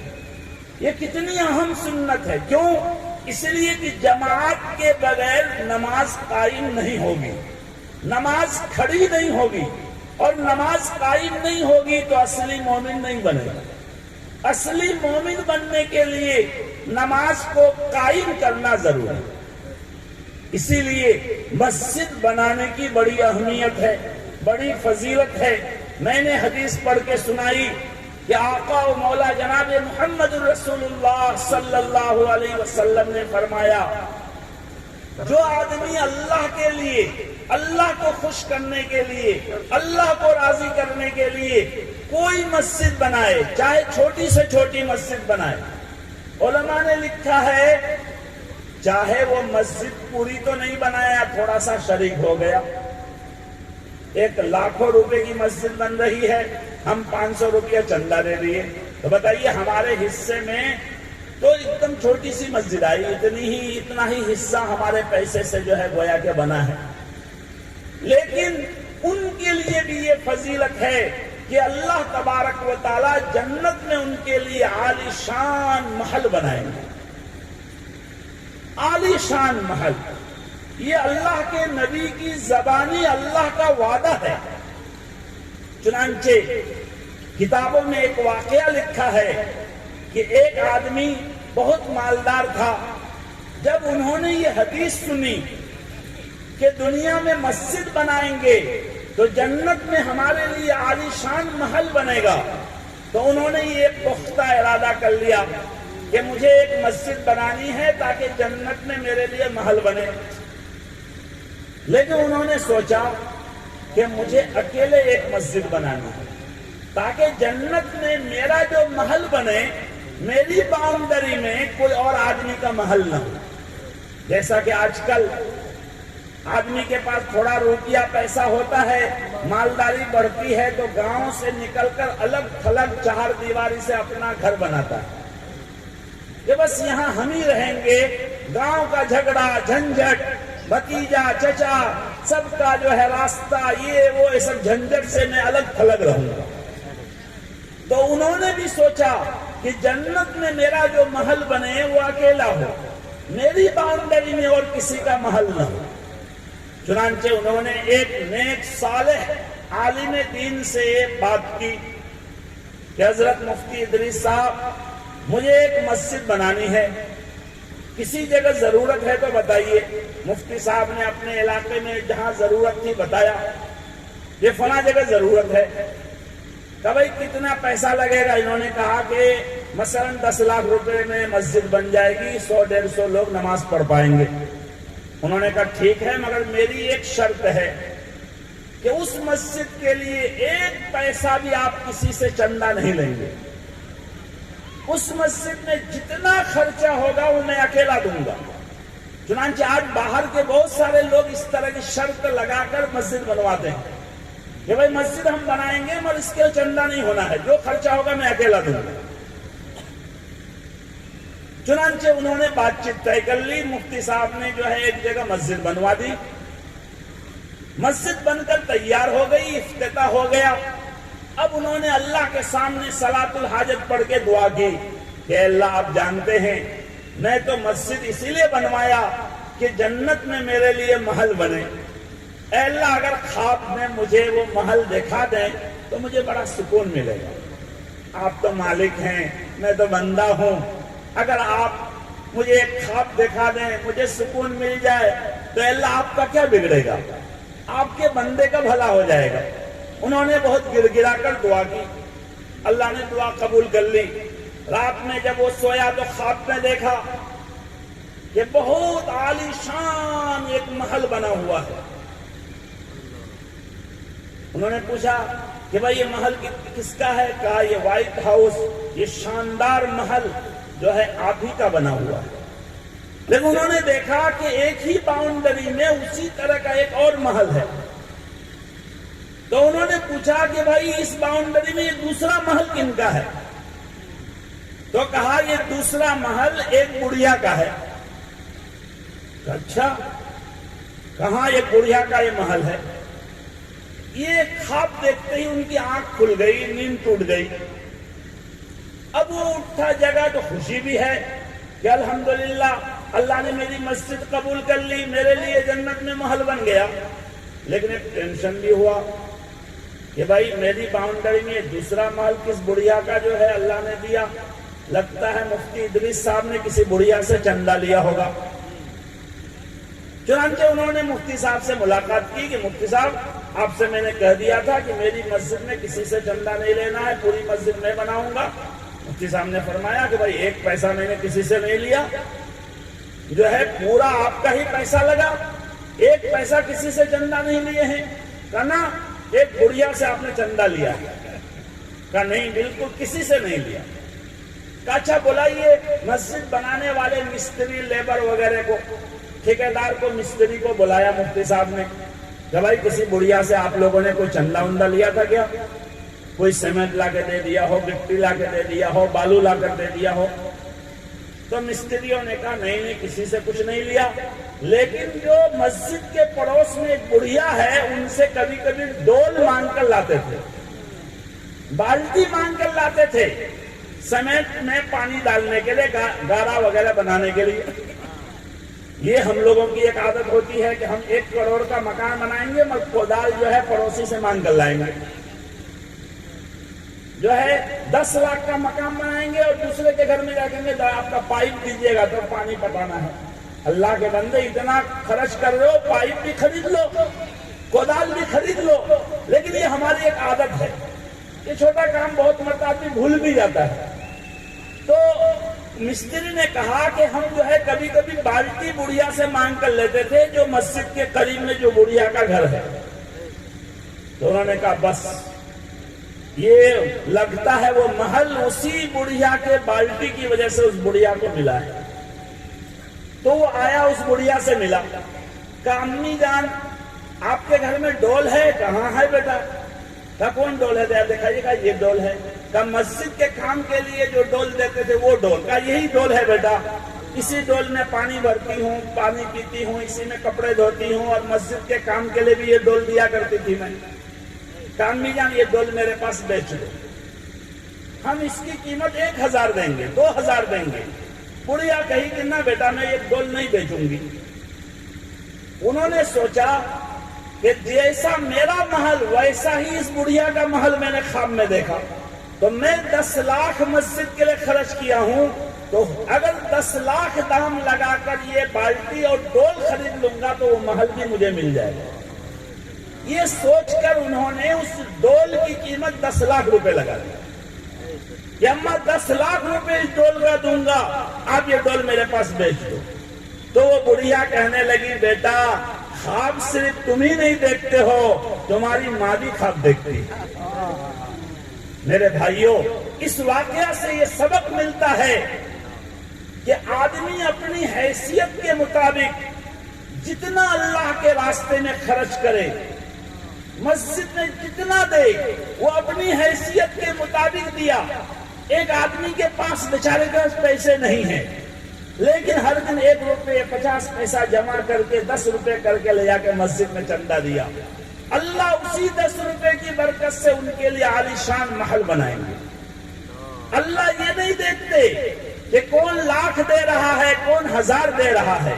یہ کتنی اہم سنت ہے۔ کیوں؟ اس لیے کہ جماعت کے بغیر نماز قائم نہیں ہوگی، نماز کھڑی نہیں ہوگی، اور نماز قائم نہیں ہوگی تو اصلی مومن نہیں بنے گا۔ اصلی مومن بننے کے لیے نماز کو قائم کرنا ضروری ہے۔ اسی لیے مسجد بنانے کی بڑی اہمیت ہے، بڑی فضیلت ہے۔ میں نے حدیث پڑھ کے سنائی کہ آقا و مولا جناب محمد رسول اللہ صلی اللہ علیہ وسلم نے فرمایا، جو آدمی اللہ کے لیے، اللہ کو خوش کرنے کے لیے، اللہ کو راضی کرنے کے لیے کوئی مسجد بنائے، چاہے چھوٹی سے چھوٹی مسجد بنائے، علماء نے لکھا ہے چاہے وہ مسجد پوری تو نہیں بنایا، تھوڑا سا شریک ہو گیا، ایک لاکھوں روپے کی مسجد بن رہی ہے، ہم 500 روپیہ چندہ دے دیے، تو بتائیے ہمارے حصے میں تو ایک دم چھوٹی سی مسجد آئی، اتنا ہی حصہ ہمارے پیسے سے جو ہے گویا کہ بنا ہے۔ لیکن ان کے لیے بھی یہ فضیلت ہے کہ اللہ تبارک و تعالی جنت میں ان کے لیے عالی شان محل بنائیں گے، عالی شان محل۔ یہ اللہ کے نبی کی زبانی اللہ کا وعدہ ہے۔ چنانچہ کتابوں میں ایک واقعہ لکھا ہے کہ ایک آدمی بہت مالدار تھا، جب انہوں نے یہ حدیث سنی کہ دنیا میں مسجد بنائیں گے تو جنت میں ہمارے لیے عالی شان محل بنے گا، تو انہوں نے یہ پختہ ارادہ کر لیا کہ مجھے ایک مسجد بنانی ہے تاکہ جنت میں میرے لیے محل بنے۔ لیکن انہوں نے سوچا کہ مجھے اکیلے ایک مسجد بنانی ہے تاکہ جنت میں میرا جو محل بنے، میری باؤنڈری میں کوئی اور آدمی کا محل نہ ہو۔ جیسا کہ آج کل آدمی کے پاس تھوڑا روپیہ پیسہ ہوتا ہے، مالداری بڑھتی ہے تو گاؤں سے نکل کر الگ تھلگ چار دیواری سے اپنا گھر بناتا ہے کہ بس یہاں ہم ہی رہیں گے، گاؤں کا جھگڑا جھنجھٹ، بھتیجا چچا سب کا جو ہے راستہ یہ وہ سب جھنجھٹ سے میں الگ تھلگ رہوں گا۔ تو انہوں نے بھی سوچا کہ جنت میں میرا جو محل بنے وہ اکیلا ہو، میری باؤنڈری میں اور کسی کا محل نہ ہو۔ چنانچہ انہوں نے ایک نیک صالح عالم دین سے یہ بات کی کہ حضرت مفتی ادریس صاحب مجھے ایک مسجد بنانی ہے، کسی جگہ ضرورت ہے تو بتائیے۔ مفتی صاحب نے اپنے علاقے میں جہاں ضرورت تھی بتایا، یہ فلاں جگہ ضرورت ہے۔ کہ بھائی کتنا پیسہ لگے گا؟ انہوں نے کہا کہ مثلا 10 لاکھ روپے میں مسجد بن جائے گی، 100-150 لوگ نماز پڑھ پائیں گے۔ انہوں نے کہا ٹھیک ہے، مگر میری ایک شرط ہے کہ اس مسجد کے لیے ایک پیسہ بھی آپ کسی سے چندہ نہیں لیں گے، اس مسجد میں جتنا خرچہ ہوگا وہ میں اکیلا دوں گا۔ چنانچہ آج باہر کے بہت سارے لوگ اس طرح کی شرط لگا کر مسجد بنواتے ہیں کہ بھائی مسجد ہم بنائیں گے مگر اس کے چندہ نہیں ہونا ہے، جو خرچہ ہوگا میں اکیلا دوں گا۔ چنانچہ انہوں نے بات چیت طے کر لی، مفتی صاحب نے جو ہے ایک جگہ مسجد بنوا دی، مسجد بن کر تیار ہو گئی، افتتاح ہو گیا۔ اب انہوں نے اللہ کے سامنے صلاۃ الحاجت پڑھ کے دعا کی کہ اللہ آپ جانتے ہیں میں تو مسجد اسی لیے بنوایا کہ جنت میں میرے لیے محل بنے، اے اللہ اگر خواب میں مجھے وہ محل دکھا دیں تو مجھے بڑا سکون ملے گا۔ آپ تو مالک ہیں، میں تو بندہ ہوں، اگر آپ مجھے ایک خواب دکھا دیں مجھے سکون مل جائے تو اے اللہ آپ کا کیا بگڑے گا، آپ کے بندے کا بھلا ہو جائے گا۔ انہوں نے بہت گر گرا کر دعا کی، اللہ نے دعا قبول کر لی۔ رات میں جب وہ سویا تو خواب میں دیکھا کہ بہت عالی شان ایک محل بنا ہوا ہے۔ انہوں نے پوچھا کہ بھائی یہ محل کس کا ہے؟ کہا یہ وائٹ ہاؤس، یہ شاندار محل جو ہے آپ ہی کا بنا ہوا ہے۔ لیکن انہوں نے دیکھا کہ ایک ہی باؤنڈری میں اسی طرح کا ایک اور محل ہے، تو انہوں نے پوچھا کہ بھائی اس باؤنڈری میں یہ دوسرا محل کن کا ہے؟ تو کہا یہ دوسرا محل ایک بڑھیا کا ہے۔ اچھا، کہاں ایک بڑھیا کا یہ محل ہے؟ یہ خواب دیکھتے ہی ان کی آنکھ کھل گئی، نیند ٹوٹ گئی۔ اب وہ اٹھا جگہ تو خوشی بھی ہے کہ الحمدللہ اللہ نے میری مسجد قبول کر لی، میرے لیے جنت میں محل بن گیا، لیکن ایک ٹینشن بھی ہوا کہ بھائی میری باؤنڈری میں دوسرا محل کس بڑھیا کا جو ہے اللہ نے دیا، لگتا ہے مفتی ادریس صاحب نے کسی بڑھیا سے چندہ لیا ہوگا۔ چنانچہ انہوں نے مفتی صاحب سے ملاقات کی کہ مفتی صاحب آپ سے میں نے کہہ دیا تھا کہ میری مسجد میں کسی سے چندہ نہیں لینا ہے، پوری مسجد میں بناؤں گا۔ مفتی صاحب نے فرمایا کہ بھائی ایک پیسہ میں نے کسی سے نہیں لیا، جو ہے پورا آپ کا ہی پیسہ لگا، ایک پیسہ کسی سے چندہ نہیں لیے ہیں۔ کہا نا ایک بڑھیا سے آپ نے چندہ لیا ہے؟ کہا نہیں، بالکل کسی سے نہیں لیا۔ کہا اچھا بلائیے مسجد بنانے والے مستری لیبر وغیرہ کو، ٹھیکیدار کو، مستری کو بلایا مفتی صاحب نے کہ بھائی کسی بڑھیا سے آپ لوگوں نے کوئی چندہ وندہ لیا تھا کیا؟ کوئی سیمنٹ لا کے دے دیا ہو، گٹی لا کے دے دیا ہو، بالو لا کر دے دیا ہو؟ تو مستریوں نے کہا نہیں کسی سے کچھ نہیں لیا، لیکن جو مسجد کے پڑوس میں ایک بڑھیا ہے ان سے کبھی کبھی ڈول مانگ کر لاتے تھے، بالٹی مانگ کر لاتے تھے سیمنٹ میں پانی ڈالنے کے لیے، گارا وغیرہ بنانے کے لیے۔ یہ ہم لوگوں کی ایک عادت ہوتی ہے کہ ہم 1 کروڑ کا مکان بنائیں گے، مگر کودال جو ہے پڑوسی سے مانگ کر لائیں گے، جو ہے 10 لاکھ کا مکان بنائیں گے اور دوسرے کے گھر میں جا کے آپ کا پائپ دیجیے گا تو پانی پٹانا ہے۔ اللہ کے بندے اتنا خرچ کر رہے ہو، پائپ بھی خرید لو، کودال بھی خرید لو، لیکن یہ ہماری ایک عادت ہے، یہ چھوٹا کام بہت مرتبہ آدمی بھول بھی جاتا ہے۔ تو مستری نے کہا کہ ہم جو ہے کبھی کبھی بالٹی بڑھیا سے مانگ کر لیتے تھے جو مسجد کے قریب میں جو بڑھیا کا گھر ہے۔ تو انہوں نے کہا بس یہ لگتا ہے وہ محل اسی بڑھیا کے بالٹی کی وجہ سے اس بڑھیا کو ملا ہے۔ تو وہ آیا اس بڑھیا سے ملا، کہا امی جان آپ کے گھر میں ڈول ہے؟ کہاں ہے بیٹا؟ کہا کون ڈول ہے؟ دکھائیے۔ کہا یہ ڈول ہے۔ کہا مسجد کے کام کے لیے جو ڈول دیتے تھے وہ ڈول؟ کہا یہی ڈول ہے بیٹا، اسی ڈول میں پانی بھرتی ہوں، پانی پیتی ہوں، اسی میں کپڑے دھوتی ہوں، اور مسجد کے کام کے لیے بھی یہ ڈول دیا کرتی تھی میں۔ کہا امی جان یہ ڈول میرے پاس بیچ دو، ہم اس کی قیمت 1000 دیں گے، 2000 دیں گے۔ بڑھیا کہی کہ نہ بیٹا میں یہ ڈول نہیں بیچوں گی۔ انہوں نے سوچا کہ جیسا میرا محل ویسا ہی اس بڑھیا کا محل میں نے خواب میں دیکھا، تو میں 10 لاکھ مسجد کے لیے خرچ کیا ہوں، تو اگر 10 لاکھ دام لگا کر یہ بالٹی اور ڈول خرید لوں گا تو وہ محل بھی مجھے مل جائے گا۔ یہ سوچ کر انہوں نے اس ڈول کی قیمت 10 لاکھ روپے لگا دی کہ اما 10 لاکھ روپے اس ڈول کا دوں گا، آپ یہ ڈول میرے پاس بیچ دو۔ تو وہ بڑھیا کہنے لگی بیٹا خواب صرف تم ہی نہیں دیکھتے ہو، تمہاری ماں بھی خواب دیکھتی۔ میرے بھائیوں اس واقعہ سے یہ سبق ملتا ہے کہ آدمی اپنی حیثیت کے مطابق جتنا اللہ کے راستے میں خرچ کرے، مسجد میں جتنا دے، وہ اپنی حیثیت کے مطابق دیا۔ ایک آدمی کے پاس بیچارے کے پاس پیسے نہیں ہیں، لیکن ہر دن 1 روپے 50 پیسہ جمع کر کے 10 روپے کر کے لے جا کے مسجد میں چندہ دیا، اللہ اسی 10 روپے کی برکت سے ان کے لیے عالیشان محل بنائیں گے۔ اللہ یہ نہیں دیکھتے کہ کون لاکھ دے رہا ہے، کون 1000 دے رہا ہے،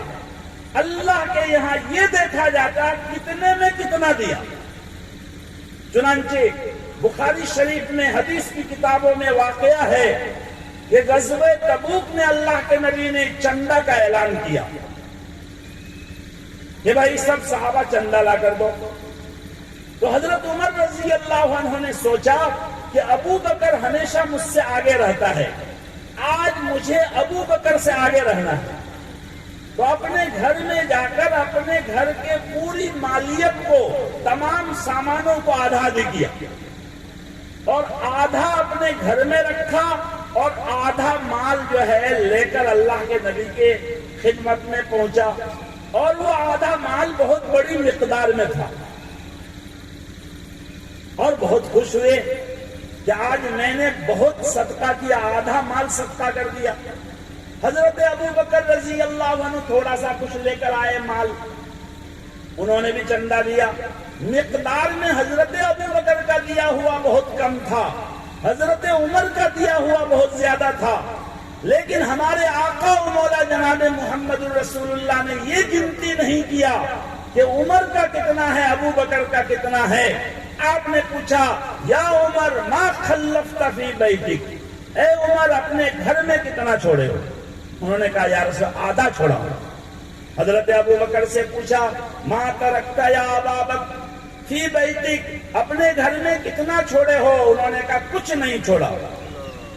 اللہ کے یہاں یہ دیکھا جاتا کتنے میں کتنا دیا۔ چنانچہ بخاری شریف میں حدیث کی کتابوں میں واقعہ ہے کہ غزوہ تبوک میں اللہ کے نبی نے چندہ کا اعلان کیا کہ بھائی سب صحابہ چندہ لا کر دو۔ تو حضرت عمر رضی اللہ عنہ نے سوچا کہ ابو بکر ہمیشہ مجھ سے آگے رہتا ہے، آج مجھے ابو بکر سے آگے رہنا ہے۔ تو اپنے گھر میں جا کر اپنے گھر کے پوری مالیت کو، تمام سامانوں کو آدھا دے کیا، اور آدھا اپنے گھر میں رکھا، اور آدھا مال جو ہے لے کر اللہ کے نبی کے خدمت میں پہنچا۔ اور وہ آدھا مال بہت بڑی مقدار میں تھا، اور بہت خوش ہوئے کہ آج میں نے بہت صدقہ کیا، آدھا مال صدقہ کر دیا۔ حضرت ابو بکر رضی اللہ عنہ تھوڑا سا کچھ لے کر آئے مال، انہوں نے بھی چندہ دیا. مقدار میں حضرت ابو بکر کا دیا ہوا بہت کم تھا, حضرت عمر کا دیا ہوا بہت زیادہ تھا, لیکن ہمارے آقا و مولا جناب محمد رسول اللہ نے یہ گنتی نہیں کیا کہ عمر کا کتنا ہے, ابو بکر کا کتنا ہے. آپ نے پوچھا یا عمر ما خلفت فی بیتک, اے عمر اپنے گھر میں کتنا چھوڑے ہو؟ انہوں نے کہا یا رسول اللہ آدھا چھوڑا ہوں. حضرت ابو بکر سے پوچھا ما ترکت یا ابا بکر فی بیتک, اپنے گھر میں کتنا چھوڑے ہو؟ انہوں نے کہا کچھ نہیں چھوڑا,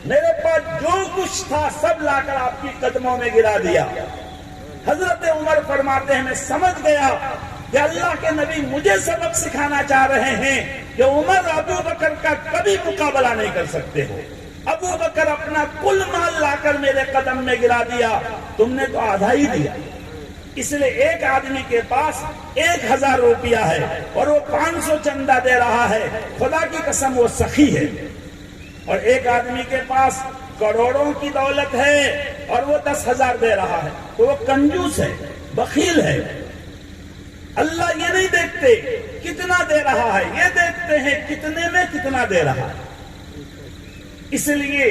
میرے پاس جو کچھ تھا سب لا کر آپ کی قدموں میں گرا دیا. حضرت عمر فرماتے ہیں میں سمجھ گیا کہ اللہ کے نبی مجھے سبق سکھانا چاہ رہے ہیں کہ عمر ابو بکر کا کبھی مقابلہ نہیں کر سکتے ہو. ابو بکر اپنا کل مال لا کر میرے قدم میں گرا دیا, تم نے تو آدھا ہی دیا. اس لیے ایک آدمی کے پاس 1000 روپیہ ہے اور وہ 500 چندہ دے رہا ہے, خدا کی قسم وہ سخی ہے. اور ایک آدمی کے پاس کروڑوں کی دولت ہے اور وہ 10,000 دے رہا ہے, تو وہ کنجوس ہے, بخیل ہے. اللہ یہ نہیں دیکھتے کتنا دے رہا ہے, یہ دیکھتے ہیں کتنے میں کتنا دے رہا ہے. اس لیے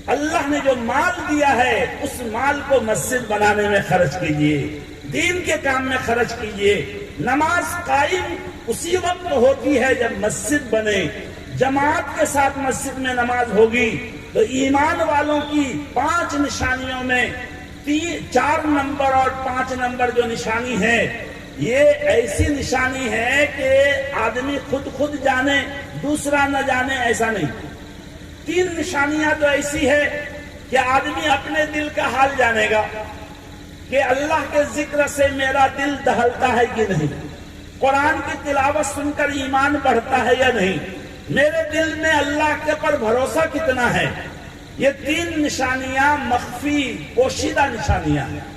اللہ نے جو مال دیا ہے اس مال کو مسجد بنانے میں خرچ کیجیے, دین کے کام میں خرچ کیجیے. نماز قائم اسی وقت ہوتی ہے جب مسجد بنے, جماعت کے ساتھ مسجد میں نماز ہوگی تو ایمان والوں کی 5 نشانیوں میں 4 نمبر اور 5 نمبر جو نشانی ہے یہ ایسی نشانی ہے کہ آدمی خود جانے دوسرا نہ جانے, ایسا نہیں. 3 نشانیاں تو ایسی ہے کہ آدمی اپنے دل کا حال جانے گا کہ اللہ کے ذکر سے میرا دل دہلتا ہے کہ نہیں, قرآن کی تلاوت سن کر ایمان بڑھتا ہے یا نہیں, میرے دل میں اللہ کے پر بھروسہ کتنا ہے. یہ 3 نشانیاں مخفی پوشیدہ نشانیاں ہیں.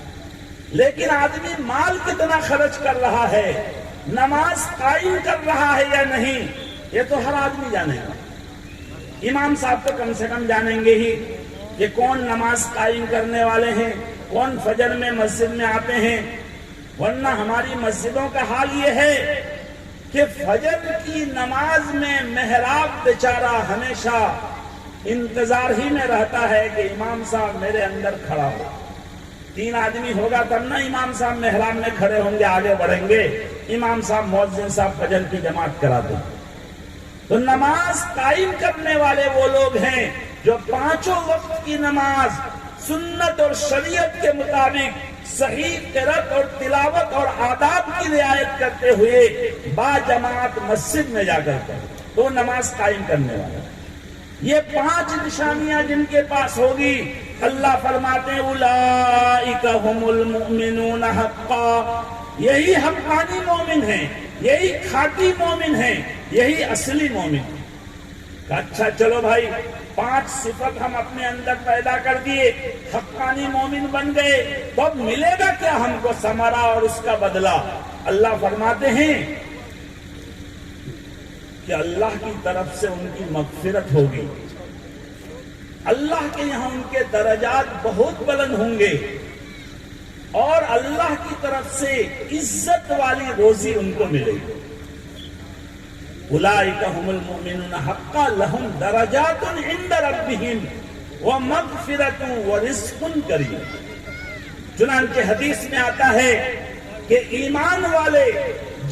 لیکن آدمی مال کتنا خرچ کر رہا ہے, نماز قائم کر رہا ہے یا نہیں, یہ تو ہر آدمی جانے گا. امام صاحب تو کم سے کم جانیں گے ہی کہ کون نماز قائم کرنے والے ہیں, کون فجر میں مسجد میں آتے ہیں. ورنہ ہماری مسجدوں کا حال یہ ہے کہ فجر کی نماز میں محراب بیچارہ ہمیشہ انتظار ہی میں رہتا ہے کہ امام صاحب میرے اندر کھڑا ہو. 3 آدمی ہوگا تب نہ امام صاحب محراب میں کھڑے ہوں گے, آگے بڑھیں گے, امام صاحب مؤذن صاحب فجر کی جماعت کرا دیں. تو نماز قائم کرنے والے وہ لوگ ہیں جو 5 وقت کی نماز سنت اور شریعت کے مطابق صحیح قرأت اور تلاوت اور آداب کی رعایت کرتے ہوئے با جماعت مسجد میں جا کر تو نماز قائم کرنے والا. یہ 5 نشانیاں جن کے پاس ہوگی, اللہ فرماتے ہیں اولئک هم المؤمنون حقا, یہی حقانی مومن ہیں, یہی کھاٹی مومن ہیں, یہی اصلی مومن. اچھا چلو بھائی 5 صفت ہم اپنے اندر پیدا کر دیے, حقانی مومن بن گئے, تو اب ملے گا کیا ہم کو ثمرہ اور اس کا بدلہ؟ اللہ فرماتے ہیں کہ اللہ کی طرف سے ان کی مغفرت ہوگی, اللہ کے یہاں ان کے درجات بہت بلند ہوں گے, اور اللہ کی طرف سے عزت والی روزی ان کو ملے گی. اولئک هم المؤمنون حقا لهم درجات عند ربهم ومغفرۃ ورزق کریم. چنانچہ حدیث میں آتا ہے کہ ایمان والے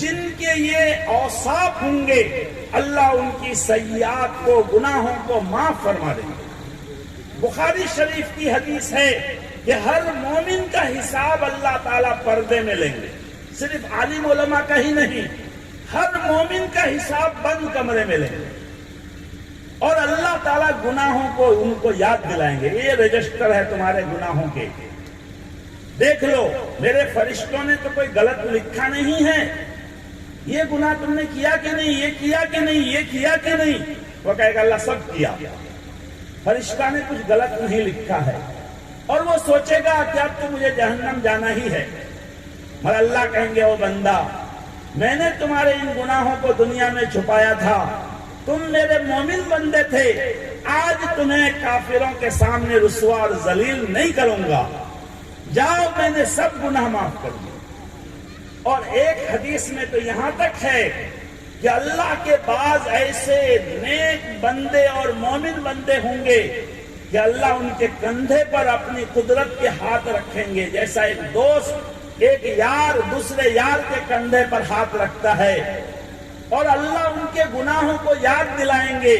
جن کے یہ اوصاف ہوں گے اللہ ان کی سیئات کو, گناہوں کو معاف فرما دیں گے. بخاری شریف کی حدیث ہے کہ ہر مومن کا حساب اللہ تعالیٰ پردے میں لیں گے, صرف عالم علماء کا ہی نہیں, ہر مومن کا حساب بند کمرے میں لیں گے, اور اللہ تعالیٰ گناہوں کو ان کو یاد دلائیں گے. یہ رجسٹر ہے تمہارے گناہوں کے, دیکھ لو میرے فرشتوں نے تو کوئی غلط لکھا نہیں ہے, یہ گناہ تم نے کیا کہ نہیں, یہ کیا کہ نہیں, یہ کیا کہ نہیں. وہ کہے گا اللہ سب کیا, فرشتہ نے کچھ غلط نہیں لکھا ہے, اور وہ سوچے گا کہ اب تو مجھے جہنم جانا ہی ہے. مگر اللہ کہیں گے او بندہ میں نے تمہارے ان گناہوں کو دنیا میں چھپایا تھا, تم میرے مومن بندے تھے, آج تمہیں کافروں کے سامنے رسوا اور ذلیل نہیں کروں گا, جاؤ میں نے سب گناہ معاف کر دیے. اور ایک حدیث میں تو یہاں تک ہے کہ اللہ کے بعض ایسے نیک بندے اور مومن بندے ہوں گے کہ اللہ ان کے کندھے پر اپنی قدرت کے ہاتھ رکھیں گے، جیسا ایک دوست ایک یار دوسرے یار کے کندھے پر ہاتھ رکھتا ہے، اور اللہ ان کے گناہوں کو یاد دلائیں گے۔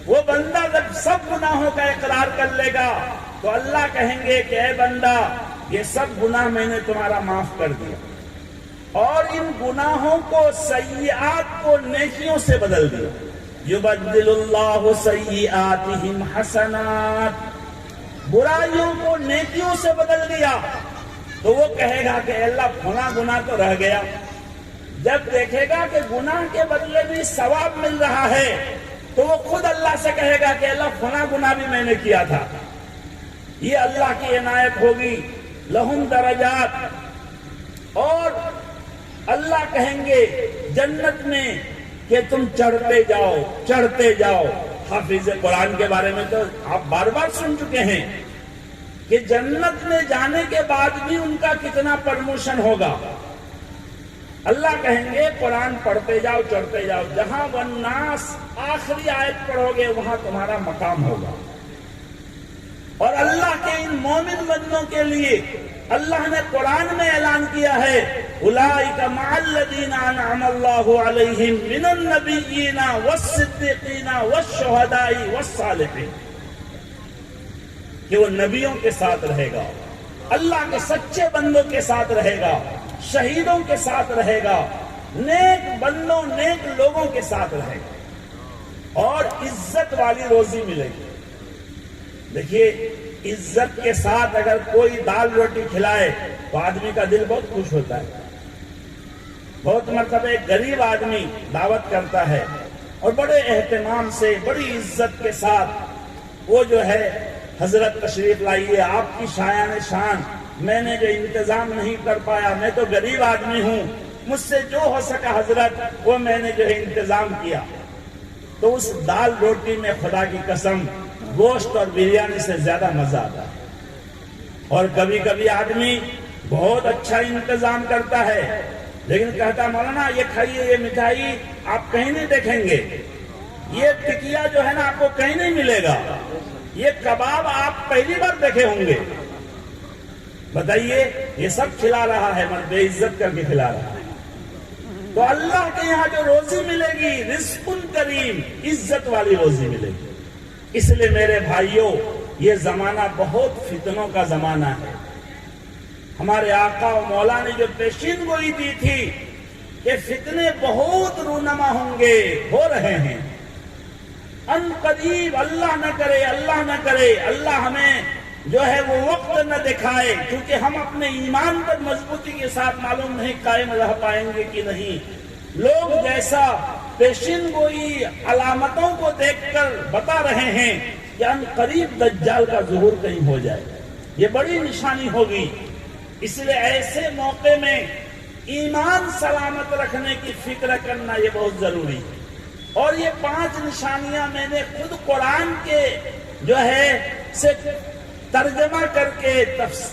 وہ بندہ جب سب گناہوں کا اقرار کر لے گا تو اللہ کہیں گے کہ اے بندہ، یہ سب گناہ میں نے تمہارا معاف کر دیا، اور ان گناہوں کو سیئات کو نیکیوں سے بدل دیا۔ یبدل اللہ سیئاتہم حسنات، برائیوں کو نیکیوں سے بدل دیا۔ تو وہ کہے گا کہ اللہ فلاں گناہ تو رہ گیا۔ جب دیکھے گا کہ گناہ کے بدلے بھی ثواب مل رہا ہے تو وہ خود اللہ سے کہے گا کہ اللہ فلاں گناہ بھی میں نے کیا تھا۔ یہ اللہ کی عنایت ہوگی۔ لہم درجات، اور اللہ کہیں گے جنت میں کہ تم چڑھتے جاؤ چڑھتے جاؤ۔ حافظ قرآن کے بارے میں تو آپ بار بار سن چکے ہیں کہ جنت میں جانے کے بعد بھی ان کا کتنا پرموشن ہوگا۔ اللہ کہیں گے قرآن پڑھتے جاؤ چڑھتے جاؤ، جہاں والناس آخری آیت پڑھو گے وہاں تمہارا مقام ہوگا۔ اور اللہ کے ان مومن بندوں کے لیے اللہ نے قرآن میں اعلان کیا ہے اولئک مع الذین انعم اللہ علیہم من النبیین والصدیقین والشہداء والصالحین، کہ وہ نبیوں کے ساتھ رہے گا، اللہ کے سچے بندوں کے ساتھ رہے گا، شہیدوں کے ساتھ رہے گا، نیک بندوں نیک لوگوں کے ساتھ رہے گا، اور عزت والی روزی ملے گی۔ دیکھیے، عزت کے ساتھ اگر کوئی دال روٹی کھلائے تو آدمی کا دل بہت خوش ہوتا ہے۔ بہت مرتبہ ایک غریب آدمی دعوت کرتا ہے اور بڑے اہتمام سے بڑی عزت کے ساتھ وہ جو ہے حضرت تشریف لائیے، آپ کی شایان شان، میں نے جو انتظام نہیں کر پایا، میں تو غریب آدمی ہوں، مجھ سے جو ہو سکا حضرت وہ میں نے جو ہے انتظام کیا۔ تو اس دال روٹی میں خدا کی قسم گوشت اور بریانی سے زیادہ مزہ آتا ہے۔ اور کبھی کبھی آدمی بہت اچھا انتظام کرتا ہے لیکن کہتا مولانا یہ کھائیے، یہ مٹھائی آپ کہیں نہیں دیکھیں گے، یہ ٹکیا جو ہے نا آپ کو کہیں نہیں ملے گا، یہ کباب آپ پہلی بار دیکھے ہوں گے۔ بتائیے، یہ سب کھلا رہا ہے مگر بے عزت کر کے کھلا رہا ہے۔ تو اللہ کے یہاں جو روزی ملے گی رزق کریم، عزت والی روزی ملے گی۔ اس لیے میرے بھائیوں، یہ زمانہ بہت فتنوں کا زمانہ ہے۔ ہمارے آقا و مولا نے جو پیشین گوئی دی تھی کہ فتنے بہت رونما ہوں گے، ہو رہے ہیں۔ ان قریب اللہ نہ کرے، اللہ نہ کرے، اللہ ہمیں جو ہے وہ وقت نہ دکھائے، کیونکہ ہم اپنے ایمان پر مضبوطی کے ساتھ معلوم نہیں قائم رہ پائیں گے کہ نہیں۔ لوگ جیسا پیشین گوئی علامتوں کو دیکھ کر بتا رہے ہیں کہ ان قریب دجال کا ظہور کہیں ہو جائے، یہ بڑی نشانی ہوگی۔ اس لیے ایسے موقع میں ایمان سلامت رکھنے کی فکر کرنا یہ بہت ضروری ہے۔ اور یہ 5 نشانیاں میں نے خود قرآن کے جو ہے سے ترجمہ کر کے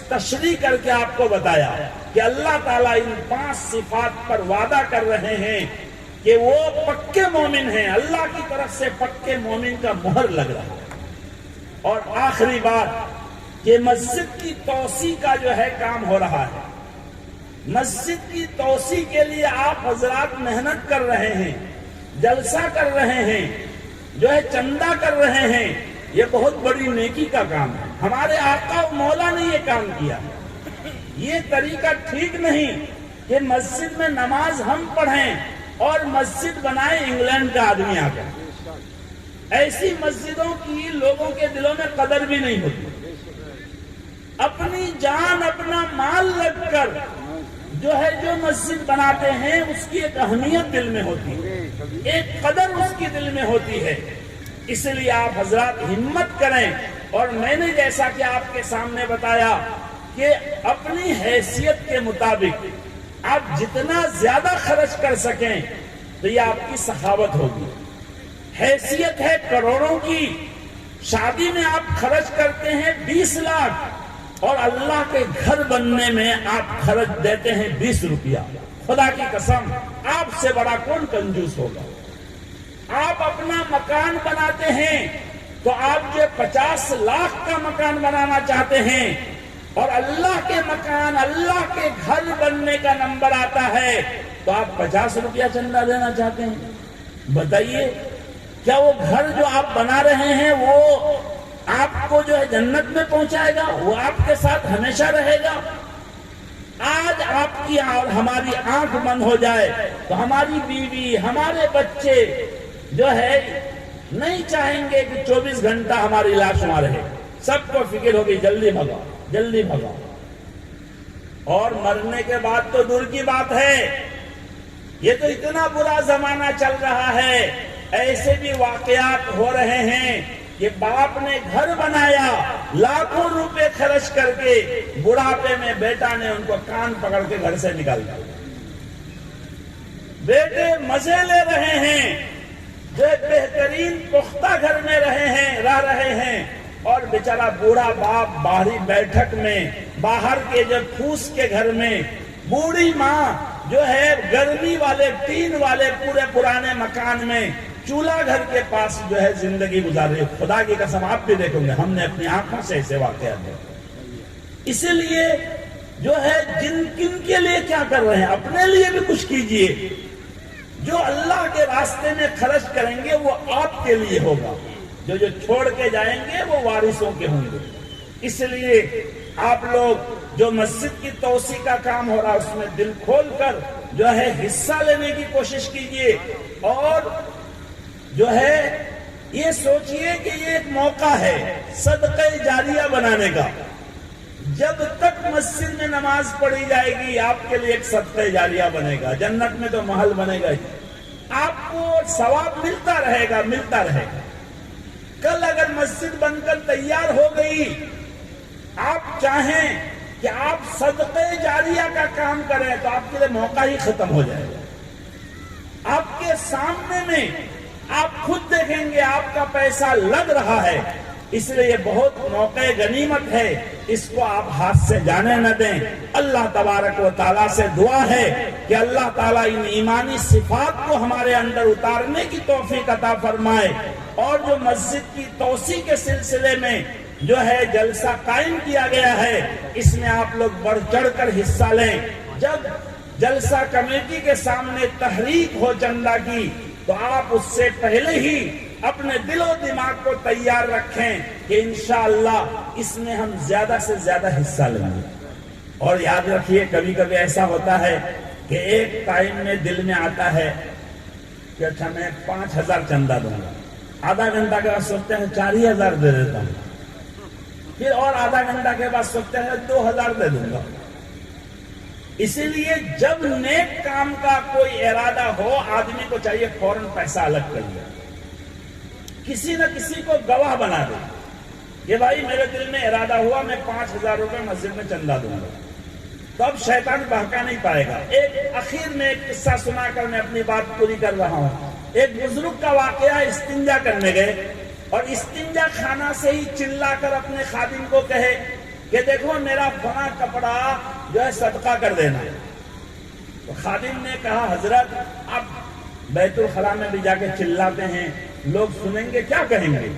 تشریح کر کے آپ کو بتایا کہ اللہ تعالیٰ ان 5 صفات پر وعدہ کر رہے ہیں کہ وہ پکے مومن ہیں، اللہ کی طرف سے پکے مومن کا مہر لگ رہا ہے۔ اور آخری بات کہ مسجد کی توسیع کا جو ہے کام ہو رہا ہے۔ مسجد کی توسیع کے لیے آپ حضرات محنت کر رہے ہیں، جلسہ کر رہے ہیں، جو ہے چندہ کر رہے ہیں، یہ بہت بڑی نیکی کا کام ہے۔ ہمارے آقا و مولا نے یہ کام کیا۔ یہ طریقہ ٹھیک نہیں کہ مسجد میں نماز ہم پڑھیں اور مسجد بنائے انگلینڈ کا آدمی آ کر۔ ایسی مسجدوں کی لوگوں کے دلوں میں قدر بھی نہیں ہوتی۔ اپنی جان اپنا مال لگ کر جو ہے جو مسجد بناتے ہیں اس کی ایک اہمیت دل میں ہوتی ہے، ایک قدر اس کی دل میں ہوتی ہے۔ اس لیے آپ حضرات ہمت کریں، اور میں نے جیسا کہ آپ کے سامنے بتایا کہ اپنی حیثیت کے مطابق آپ جتنا زیادہ خرچ کر سکیں تو یہ آپ کی سخاوت ہوگی۔ حیثیت ہے کروڑوں کی، شادی میں آپ خرچ کرتے ہیں 20 لاکھ، اور اللہ کے گھر بننے میں آپ خرچ دیتے ہیں 20 روپیہ، خدا کی قسم آپ سے بڑا کون کنجوس ہوگا؟ آپ اپنا مکان بناتے ہیں تو آپ جو 50 لاکھ کا مکان بنانا چاہتے ہیں، اور اللہ کے مکان، اللہ کے گھر بننے کا نمبر آتا ہے تو آپ 50 روپیہ چندہ دینا چاہتے ہیں۔ بتائیے کیا وہ گھر جو آپ بنا رہے ہیں وہ آپ کو جو ہے جنت میں پہنچائے گا؟ وہ آپ کے ساتھ ہمیشہ رہے گا؟ آج آپ کی اور ہماری آنکھ بند ہو جائے تو ہماری بیوی، ہمارے بچے جو ہے نہیں چاہیں گے کہ 24 گھنٹہ ہماری لاش وہاں رہے، سب کو فکر ہوگی جلدی بھگاؤ جلدی بھگاؤ۔ اور مرنے کے بعد تو دور کی بات ہے، یہ تو اتنا برا زمانہ چل رہا ہے، ایسے بھی واقعات ہو رہے ہیں کہ باپ نے گھر بنایا لاکھوں روپے خرچ کر کے، بڑھاپے میں بیٹا نے ان کو کان پکڑ کے گھر سے نکال دیا۔ بیٹے مزے لے رہے ہیں، جو بہترین پختہ گھر میں رہ رہے ہیں، اور بیچارہ بوڑھا باپ باہری بیٹھک میں، باہر کے جو پھوس کے گھر میں، بوڑھی ماں جو ہے گرمی والے ٹین والے پورے پرانے مکان میں، چولہا گھر کے پاس جو ہے زندگی گزار رہی ہے۔ خدا کی قسم آپ بھی دیکھیں گے، ہم نے اپنی آنکھوں سے ایسے واقعات دیکھے۔ اسی لیے جو ہے کن کے لیے کیا کر رہے ہیں، اپنے لیے بھی کچھ کیجئے۔ جو اللہ کے راستے میں خرچ کریں گے وہ آپ کے لیے ہوگا، جو چھوڑ کے جائیں گے وہ وارثوں کے ہوں گے۔ اس لیے آپ لوگ جو مسجد کی توسیع کا کام ہو رہا ہے اس میں دل کھول کر جو ہے حصہ لینے کی کوشش کیجئے، اور جو ہے یہ سوچئے کہ یہ ایک موقع ہے صدقہ جاریہ بنانے کا۔ جب تک مسجد میں نماز پڑھی جائے گی آپ کے لیے ایک صدقہ جاریہ بنے گا، جنت میں تو محل بنے گا ہی، آپ کو ثواب ملتا رہے گا ملتا رہے گا۔ کل اگر مسجد بن کر تیار ہو گئی، آپ چاہیں کہ آپ صدقہ جاریہ کا کام کریں تو آپ کے لیے موقع ہی ختم ہو جائے گا۔ آپ کے سامنے میں آپ خود دیکھیں گے آپ کا پیسہ لگ رہا ہے، اس لیے یہ بہت موقع غنیمت ہے، اس کو آپ ہاتھ سے جانے نہ دیں۔ اللہ تبارک و تعالیٰ سے دعا ہے کہ اللہ تعالیٰ ان ایمانی صفات کو ہمارے اندر اتارنے کی توفیق عطا فرمائے، اور جو مسجد کی توسیع کے سلسلے میں جو ہے جلسہ قائم کیا گیا ہے اس میں آپ لوگ بڑھ چڑھ کر حصہ لیں۔ جب جلسہ کمیٹی کے سامنے تحریک ہو چندہ کی تو آپ اس سے پہلے ہی اپنے دل و دماغ کو تیار رکھیں کہ انشاءاللہ اس میں ہم زیادہ سے زیادہ حصہ لیں گے۔ اور یاد رکھیے کبھی کبھی ایسا ہوتا ہے کہ ایک ٹائم میں دل میں آتا ہے کہ اچھا میں 5000 چندہ دوں گا، آدھا گھنٹہ کے بعد سوچتے ہیں 4000 دے دیتا ہوں، پھر اور آدھا گھنٹہ کے بعد سوچتے ہیں 2000 دے دوں گا۔ اسی لیے جب نیک کام کا کوئی ارادہ ہو آدمی کو چاہیے فوراً پیسہ الگ کر لے، کسی نہ کسی کو گواہ بنا دے کہ بھائی میرے دل میں ارادہ ہوا میں 5000 روپے مسجد میں چندہ دوں گا، تو اب شیطان بہکا نہیں پائے گا۔ ایک اخیر میں ایک قصہ سنا کر میں اپنی بات پوری کر رہا ہوں۔ ایک بزرگ کا واقعہ، استنجا کرنے گئے اور استنجا خانہ سے ہی چلا کر اپنے خادم کو کہے کہ دیکھو میرا فلاں کپڑا جو ہے صدقہ کر دینا۔ تو خادم نے کہا حضرت آپ بیت الخلاء میں بھی جا کے چلاتے ہیں، لوگ سنیں گے کیا کہیں گے،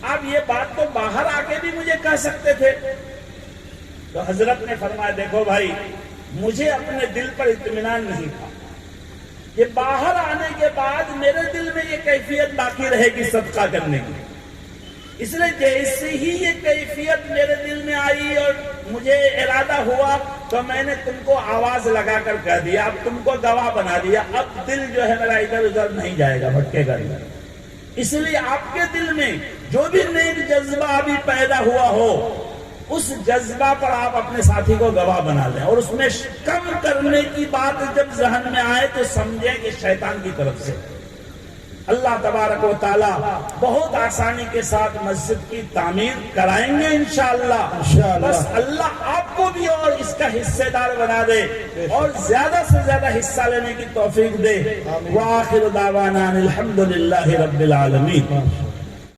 آپ یہ بات تو باہر آ کے بھی مجھے کہہ سکتے تھے۔ تو حضرت نے فرمایا دیکھو بھائی مجھے اپنے دل پر اطمینان نہیں تھا کہ باہر آنے کے بعد میرے دل میں یہ کیفیت باقی رہے گی صدقہ کرنے کی، اس لیے جیسے ہی یہ کیفیت میرے دل میں آئی اور مجھے ارادہ ہوا تو میں نے تم کو آواز لگا کر کہہ دیا، اب تم کو گواہ بنا دیا، اب دل جو ہے میرا ادھر ادھر نہیں جائے گا، بھٹکے گا نہیں۔ اس لیے آپ کے دل میں جو بھی نیک جذبہ ابھی پیدا ہوا ہو اس جذبہ پر آپ اپنے ساتھی کو گواہ بنا لیں، اور اس میں کم کرنے کی بات جب ذہن میں آئے تو سمجھیں کہ شیطان کی طرف سے۔ اللہ تبارک و تعالیٰ بہت آسانی کے ساتھ مسجد کی تعمیر کرائیں گے انشاءاللہ۔ بس اللہ آپ کو بھی اور اس کا حصے دار بنا دے اور زیادہ سے زیادہ حصہ لینے کی توفیق دے۔ وآخر دعوانا الحمدللہ رب العالمین۔